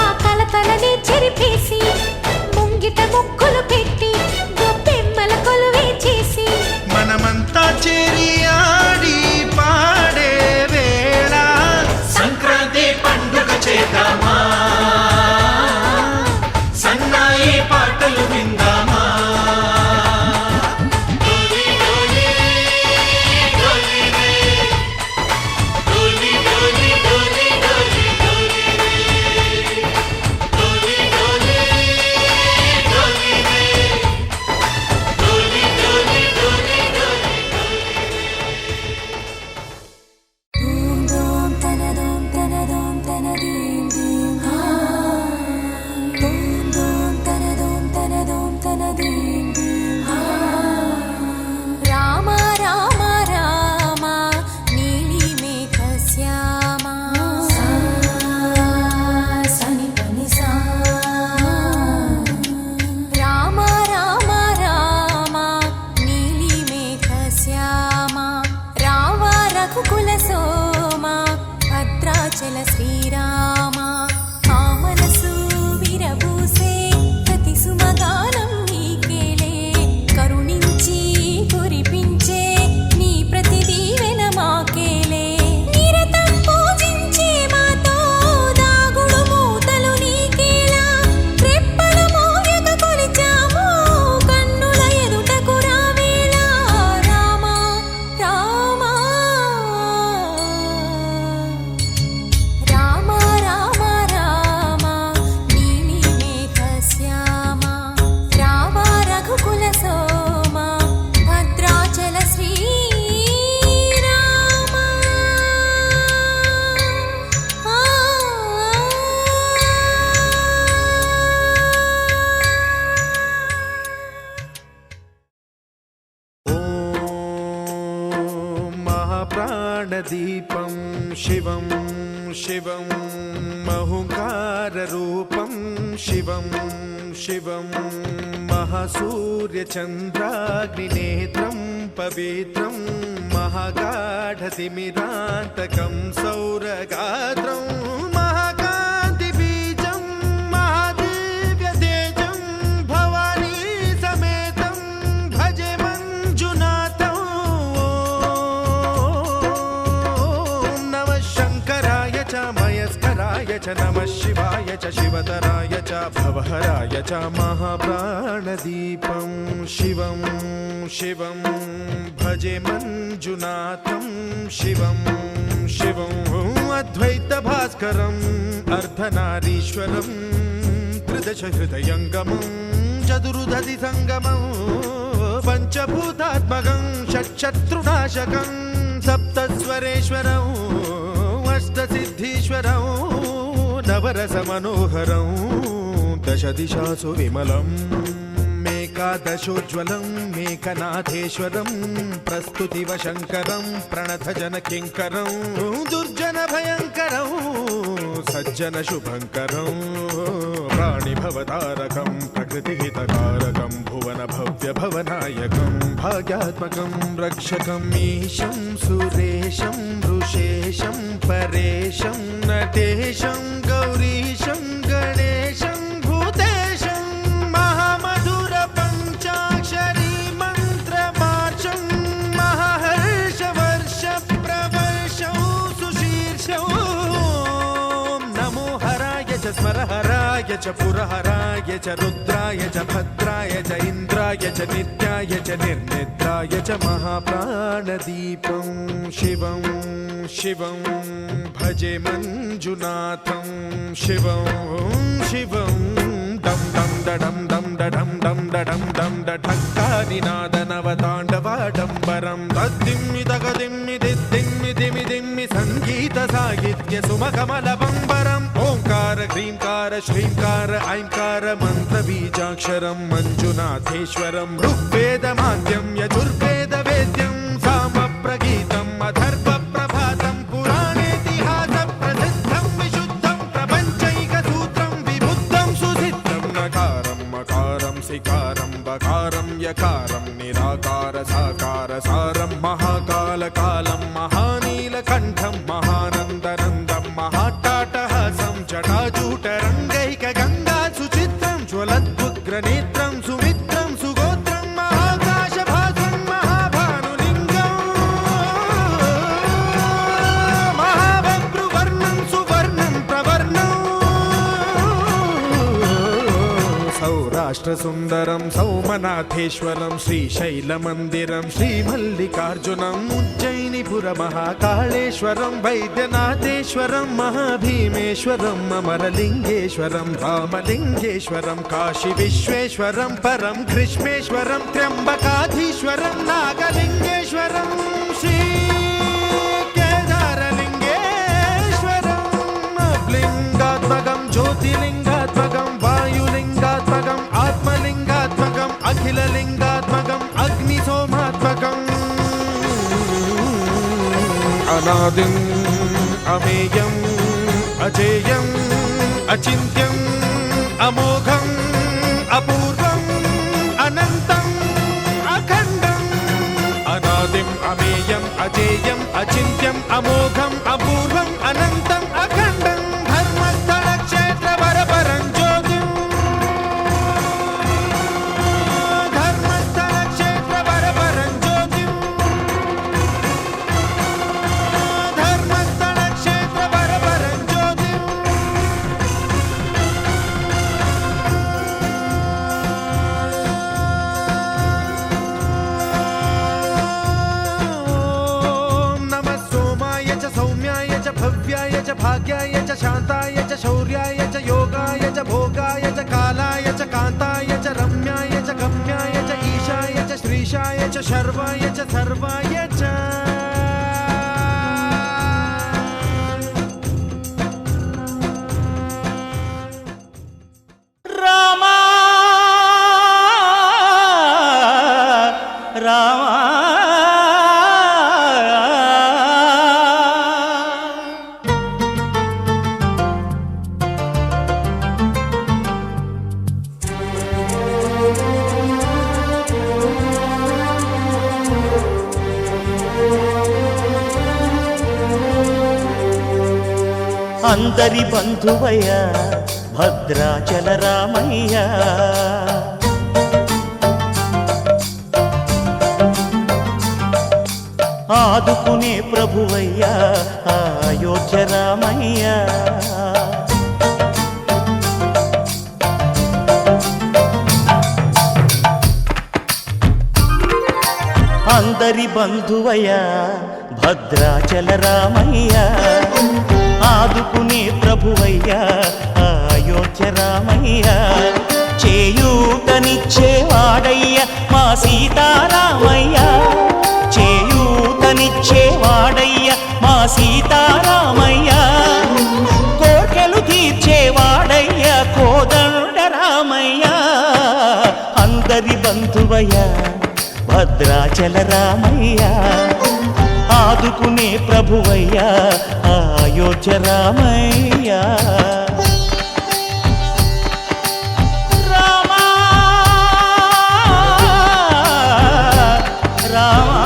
ఆ కలతలనే చెరిపేసి పాటలు విందామా రామ రామ రామ నీలి మేఘ శ్యామ సని పని సా రామ రామ రామ నీలి మేఘ శ్యామ రావ రఘుకుల సోమ భద్రాచల శ్రీరామ ఆ మనసు విరబూసే ప్రతి సుమగానం నీకేలే కరుణించి కురిపించే నీ ప్రతి దీవెన మాకేలే నిరతం పూజించే మాతో దాగుడు మూతలు నీకేలా రెప్పలు మోయక కొలిచాము కన్నుల ఎదుటకు రావేలా రామ రామ రామ రామ రామ నీలి మేఘ శ్యామ రావ రఘుకుల సోమ భద్రాచల శ్రీరామ ఓం మహాప్రాణదీపం శివం శివం మహుంకారరూపం శివం శివం మహాసూర్యచంద్రాగ్నినేత్రం పవిత్రం మహాగాఢతిమిరాంతకం సౌరగాత్రం మహాకాంతిబీజం మహాదివ్యతేజం భవానీ సమేతం భజే మంజునాథం ఓం నమః శంకరాయ చ మయస్కరాయ చ నమః శివాయ చ శివతరాయ చ భవహరాయ చ మహాప్రాణదీపం శివం శివం భజే మంజునాథం శివం శివం అద్వైత భాస్కరం అర్ధనారీశ్వరం త్రిదశ హృదయంగమం చతురుదధి సంగమం పంచభూతాత్మకం షట్శత్రునాశకం సప్తస్వరేశ్వరం అష్టసిద్ధీశ్వరం నవరసమనోహరం దశ దిశాసు విమలం మేకాదశోజ్వలం మేకనాథేశ్వరం ప్రస్తుతివ శంకరం ప్రణతజన కింకరం దుర్జన భయంకరం సజ్జన శుభంకరం ప్రాణిభవతారకం ప్రకృతిహితకారకం భువన భవ్య భవనాయకం భాగ్యాత్మకం రక్షకం ఈశం సురేశం ఋషేశం పరేశం నటేశం గౌరీశం గణేశం భూతేశం మహామధుర పంచాక్షరీ మంత్రమార్చం మహాహర్షవర్ష ప్రవర్షం సుశీర్షం నమో హరాయ చ స్మరహరాయ చ పురహరాయ చ రుద్రాయ చ భద్రాయ చ ఇంద్రాయ చ నిత్యాయ చ నిర్నిద్రాయ చ మహాప్రాణదీపం శివం శివం భజే మంజునాథం శివం శివం దం దం దడం దం దడం దం దడం దం దఢక్కానినాదనవతాండవాడంబరం తద్దిమ్మి తగదిమ్మి దిద్దిమ్మి దిమి దిమ్మి సంగీత సాహిత్య సుమకమలబంబరం ఓంకార హ్రీంకార శ్రీంకార ఐంకార మంత్ర బీజాక్షరం మంజునాథేశ్వరం ఋగ్వేద మాద్యం యజుర్వేద వేద్యం సామ ప్రగీతం అథర్వ ప్రభాతం పురాణేతిహాస ప్రసిద్ధం విశుద్ధం ప్రపంచైక సూత్రం విబుద్ధం సుసిద్ధం నకారం మకారం సికారం బకారం యకారం నిరాకార సాకార సారం మహాకాల కాలం మహానీలకంఠం మహానందనందం మహాటాటహాసం జటాజూటరంగైక గంగా సుచిత్రం జ్వలద్వుగ్రనేత్రం సుమిత్రం సుగోత్రం మహాకాశభాసం మహాభానులింగం మహాభద్రువర్ణం సువర్ణం ప్రవర్ణం సౌరా సౌరాష్ట్రసుందరం సౌమనాథేశ్వరం శ్రీశైలమందిరం శ్రీమల్లికార్జునం ఉజ్జయినిపుర మహాకాళేశ్వరం వైద్యనాథేశ్వరం మహాభీమేశ్వరం అమరలింగేశ్వరం రామలింగేశ్వరం కాశీ విశ్వేశ్వరం పరం కృష్ణేశ్వరం త్ర్యంబకాధీశ్వరం నాగలింగేశ్వరం శ్రీ కేదారలింగేశ్వరం లింగాత్మకం జ్యోతిలింగాత్మకం వాయులింగాత్మకం ఆత్మలింగాత్మకం అఖిలలింగాత్మకం అగ్నిసోమాత్మకం అనాదిం అమేయం అజేయం అచింత్యం అమోఘం అపూర్వం అనంతం అఖండం అనాదిం అమేయం అజేయం అచింత్యం అమోఘం అపూర్వం అనంతం అఖండం ధర్మస్థల క్షేత్ర వరపరం జ్యోతిం ధర్మస్థల క్షేత్ర వరపరం జ్యోతిం ధర్మస్థల క్షేత్ర వరపరం జ్యోతిం नमः सोमाय च सौम्याय च भव्याय च भाग्याय च शान्ताय च शौर्याय च योगाय च भोगाय च कालाय च कान्ताय च रम्याय च गम्याय च ईशाय च श्रीशाय च शर्वाय च सर्वाय च రామా రామా అందరి బంధువయ్య భద్రాచల రామయ్య ఆదుకునే ప్రభువయ్య అయోధ్య రామయ్య అందరి బంధువయ్య భద్రాచల రామయ్య ఆదుకునే ప్రభువయ్య అయోధ్య రామయ్య చేయూతనిచ్చేవాడయ్య మా సీతారామయ్య చేయూతనిచ్చేవాడయ్య మా సీతారామయ్య కోర్కెలు తీర్చేవాడయ్య కోదండ రామయ్య అందరి బంధువయ్య భద్రాచల రామయ్య ఆదుకునే ప్రభువయ్య అయోధ్య రామయ్య రామా రామా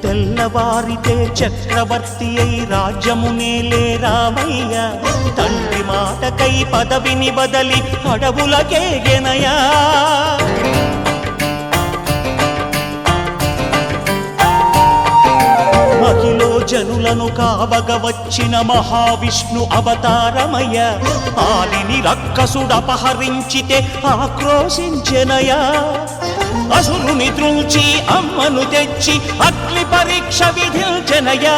తెల్లవారితే చక్రవర్తి అయి రాజ్యమునేలే రామయ్య తండ్రి మాటకై పదవిని బదలి అడవులకేగెనయా మహిలో జనులను కావగ వచ్చిన మహావిష్ణు అవతారమయ్య ఆలిని రక్కసుడపహరించితే ఆక్రోశించెనయా అసురుని త్రుంచి అమ్మను తెచ్చి అగ్ని పరీక్ష విధించెనయా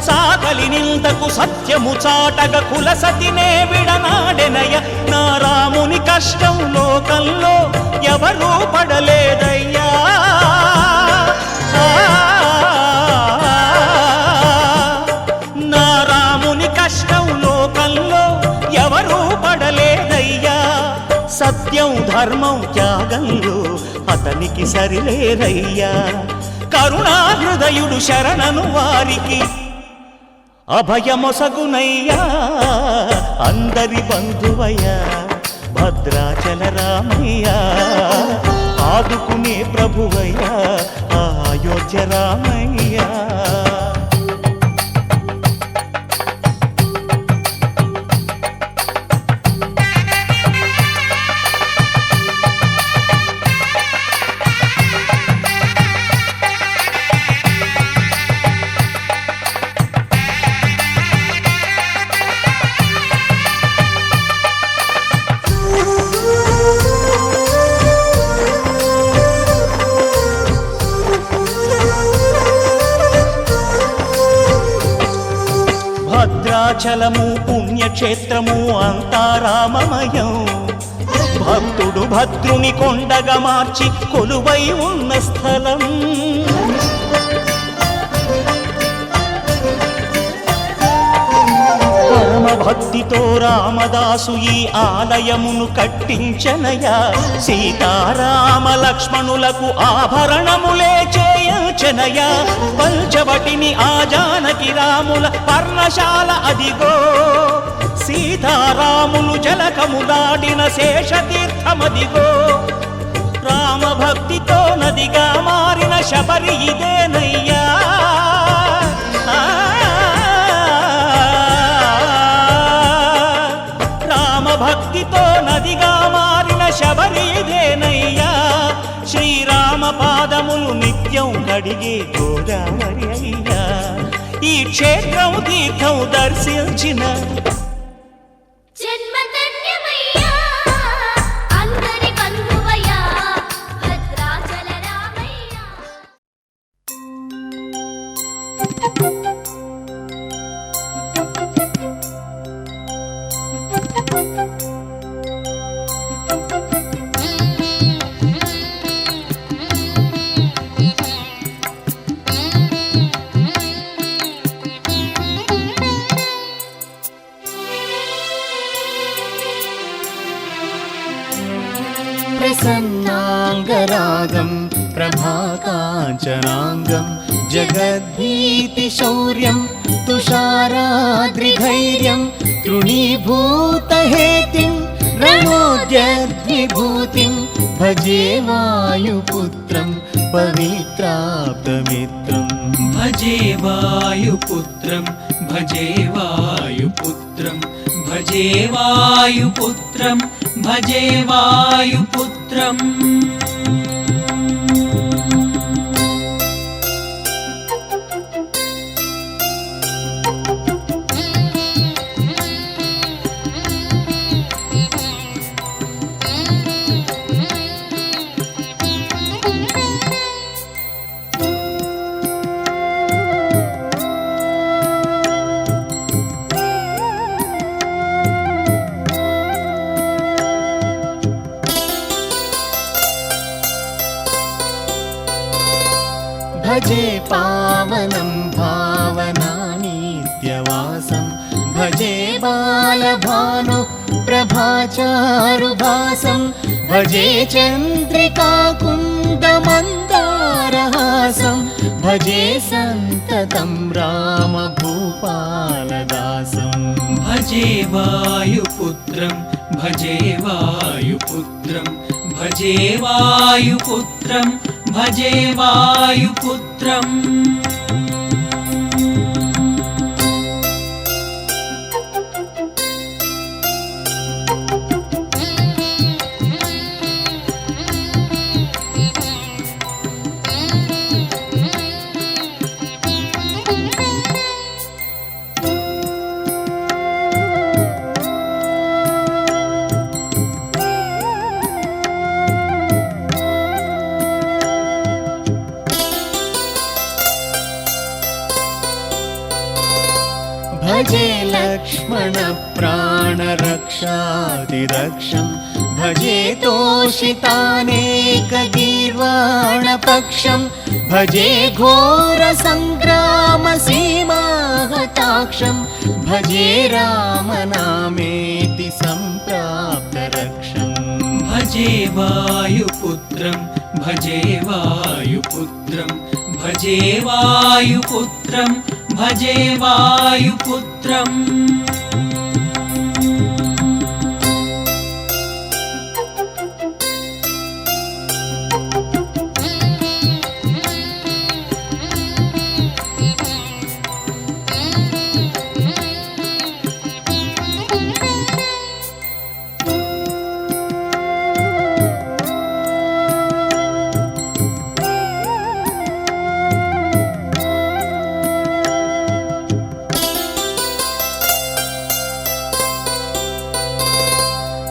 సాగలి నిందకు సత్యము చాటగ కుల సతినే విడనాడెనయ నా రాముని కష్టం లోకంలో ఎవరూ పడలేదయ్యా నా రాముని కష్టం లోకంలో ఎవరూ పడలేదయ్యా సత్యం ధర్మం త్యాగంలో అతనికి సరిలేరయ్యా కరుణా హృదయుడు శరణను వారికి అభయమొసగునయ్యా అందరి బంధువయ్యా భద్రాచల రామయ్యా ఆదుకునే ప్రభువయ్యా అయోధ్య రామయ్యా భద్రాచలము పుణ్యక్షేత్రము అంతా రామమయం భక్తుడు భద్రుని కొండగా మార్చి కొలువై ఉన్న స్థలం పరమ భక్తితో రామదాసు ఈ ఆలయమును కట్టించనయా సీతారామ లక్ష్మణులకు ఆభరణములే చేయచనయా పంచవటిని ఆ జానకి రాముల పర్ణశాల అదిగో సీతారాములు జలకములాడిన శేషతీర్థమదిగో రామ భక్తితో నదిగా మారిన శబరి ఇదేనయ్యా భక్తితో నదిగా మారిన శబరి ఇదేనయ్యా శ్రీరామ పాదములు నిత్యం కడిగే గోదావరి అయ్యా ఈ క్షేత్రం తీర్థం దర్శించిన జన్మధన్యమయ్యా అందరి బంధువయ్యా భద్రాచల రామయ్యా ప్రసన్నాంగరాగం ప్రభాకాంచనాంగం జగద్భీతిశౌర్యం తుషారాద్రిధైర్యం తృణీభూతహేతిం రణోద్యద్విభూతిం భజే వాయుపుత్రం పవిత్రాప్తమిత్రం భజే వాయుపుత్రం భజే వాయుపుత్రం భజే వాయుపుత్రం భజే వాయుపుత్రం భజే పావనం భావనానిత్యవాసం భజే బాలభాను ప్రభాచారుభాసం భజే చంద్రికాకుందమందారహాసం భజే సంతతం రామభూపాలదాసం భజే వాయుపుత్రం భజే వాయుపుత్రం భజే వాయుపుత్రం భజే వాయుపుత్రం భజే లక్ష్మణ ప్రాణరక్షాదిరక్షం భజే తోషితానేకగీర్వాణపక్షం భజే ఘోర సంగ్రామ సీమాహతాక్షం భజే రామనామేతి సంప్రాప్తరక్షం భజే వాయుపుత్రం భజే వాయుపుత్రం భజే వాయుపుత్రం భజే వాయుపుత్రం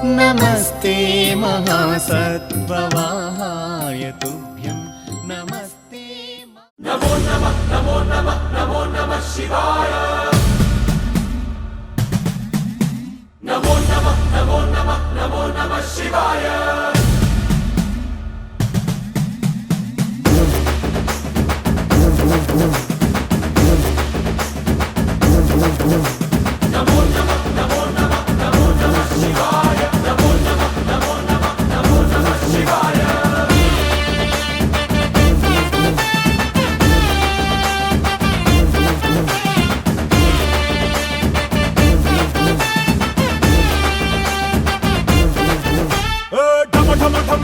नमस्ते महासत्त्ववाहाय तुभ्यं नमस्ते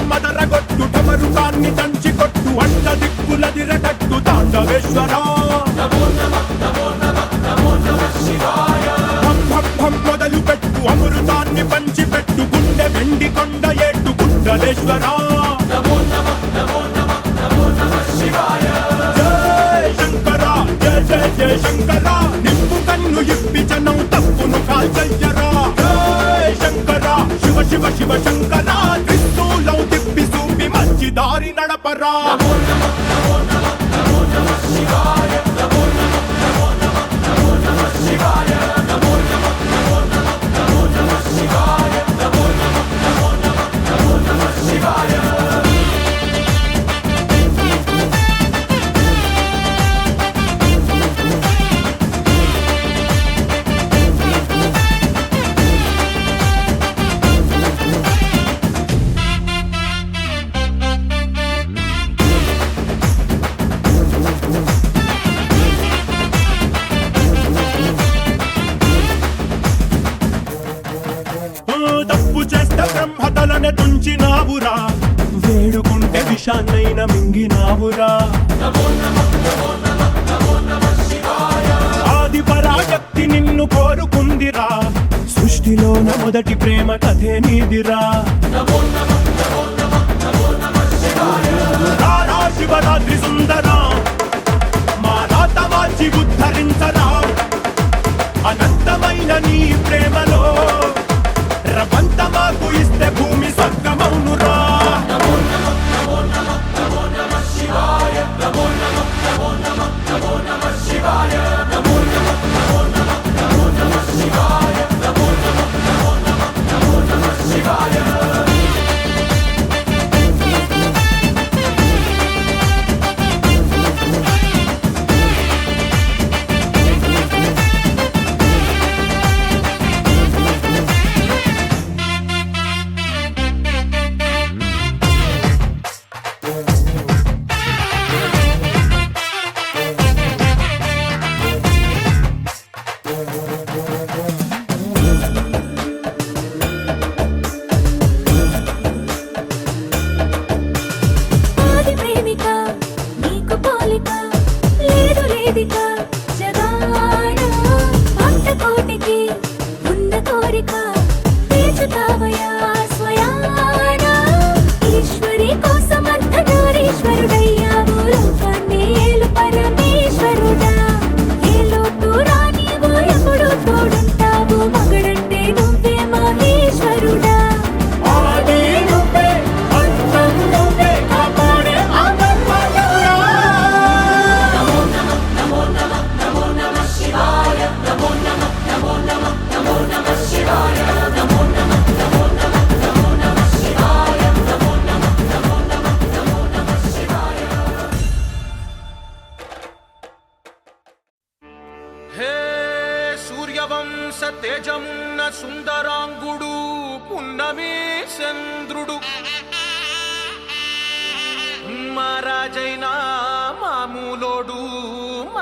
మదరగొట్టు ఠమరుకాన్ని దంచి కొట్టు అడ్డ దిక్కులదిరగట్టు తాండవేశ్వరా మొదలు పెట్టు అమృతాన్ని పంచి పెట్టు గుండె వెండి కొండ ఏట్టు కుండలేశ్వరా జయ శంకర జయ జయ జయ శంకర నిప్పు కన్ను ఇప్పి జనం తప్పును కాల్చయ్యరా జయ శంకర శివ శివ శివ శంకర త్రిశూలం తిప్పి చూపి మంచి దారి నడపరా తప్పు చేస్తే బ్రహ్మతలనే తుంచినావురా వేడుకుంటే విషాన్నైన మింగినావురా ఆది పరాశక్తి నిన్ను కోరుకుందిరా సృష్టిలోన మొదటి ప్రేమ కథే నీదిరా రారా శివరాత్రి సుందరా మా రాత మార్చి ఉద్ధరించరా అనంతమైన నీ ప్రేమలో రవంత మాకు ఇస్తే భూమి స్వర్గమౌనురా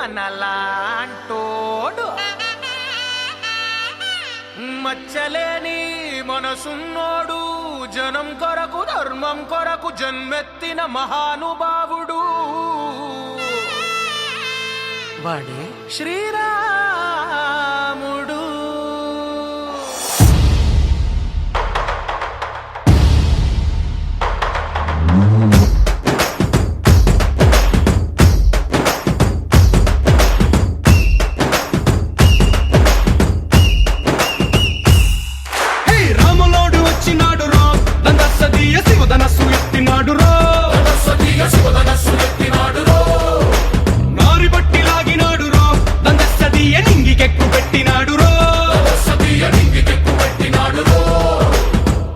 మనలాంటోడు మచ్చలేని మనసున్నోడు జనం కొరకు ధర్మం కొరకు జన్మెత్తిన మహానుభావుడు వాడే శ్రీరాముడు. రాములోడు వచ్చినాడు రో దందసదీయ శివధనస్సు ఎత్తినాడు రో నారి బట్టి లాగినాడు రో దందసదీయ నింగికెక్కు పెట్టినాడు రో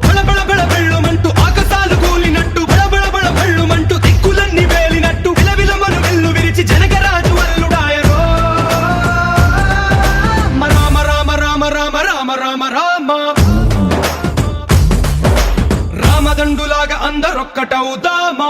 బళబళ బళ బెళ్ళుమంటూ ఆకాశాలు కూలినట్టు బళబళ బళ బెళ్ళుమంటూ దిక్కులన్నీ వేలినట్టు విలవిలమను వెల్లు విరిచి జనగరాజు అల్లుడాయరో రామ రామ రామ రామ రామ రామ రామ రామదండులాగా అందరొక్కటవుదామా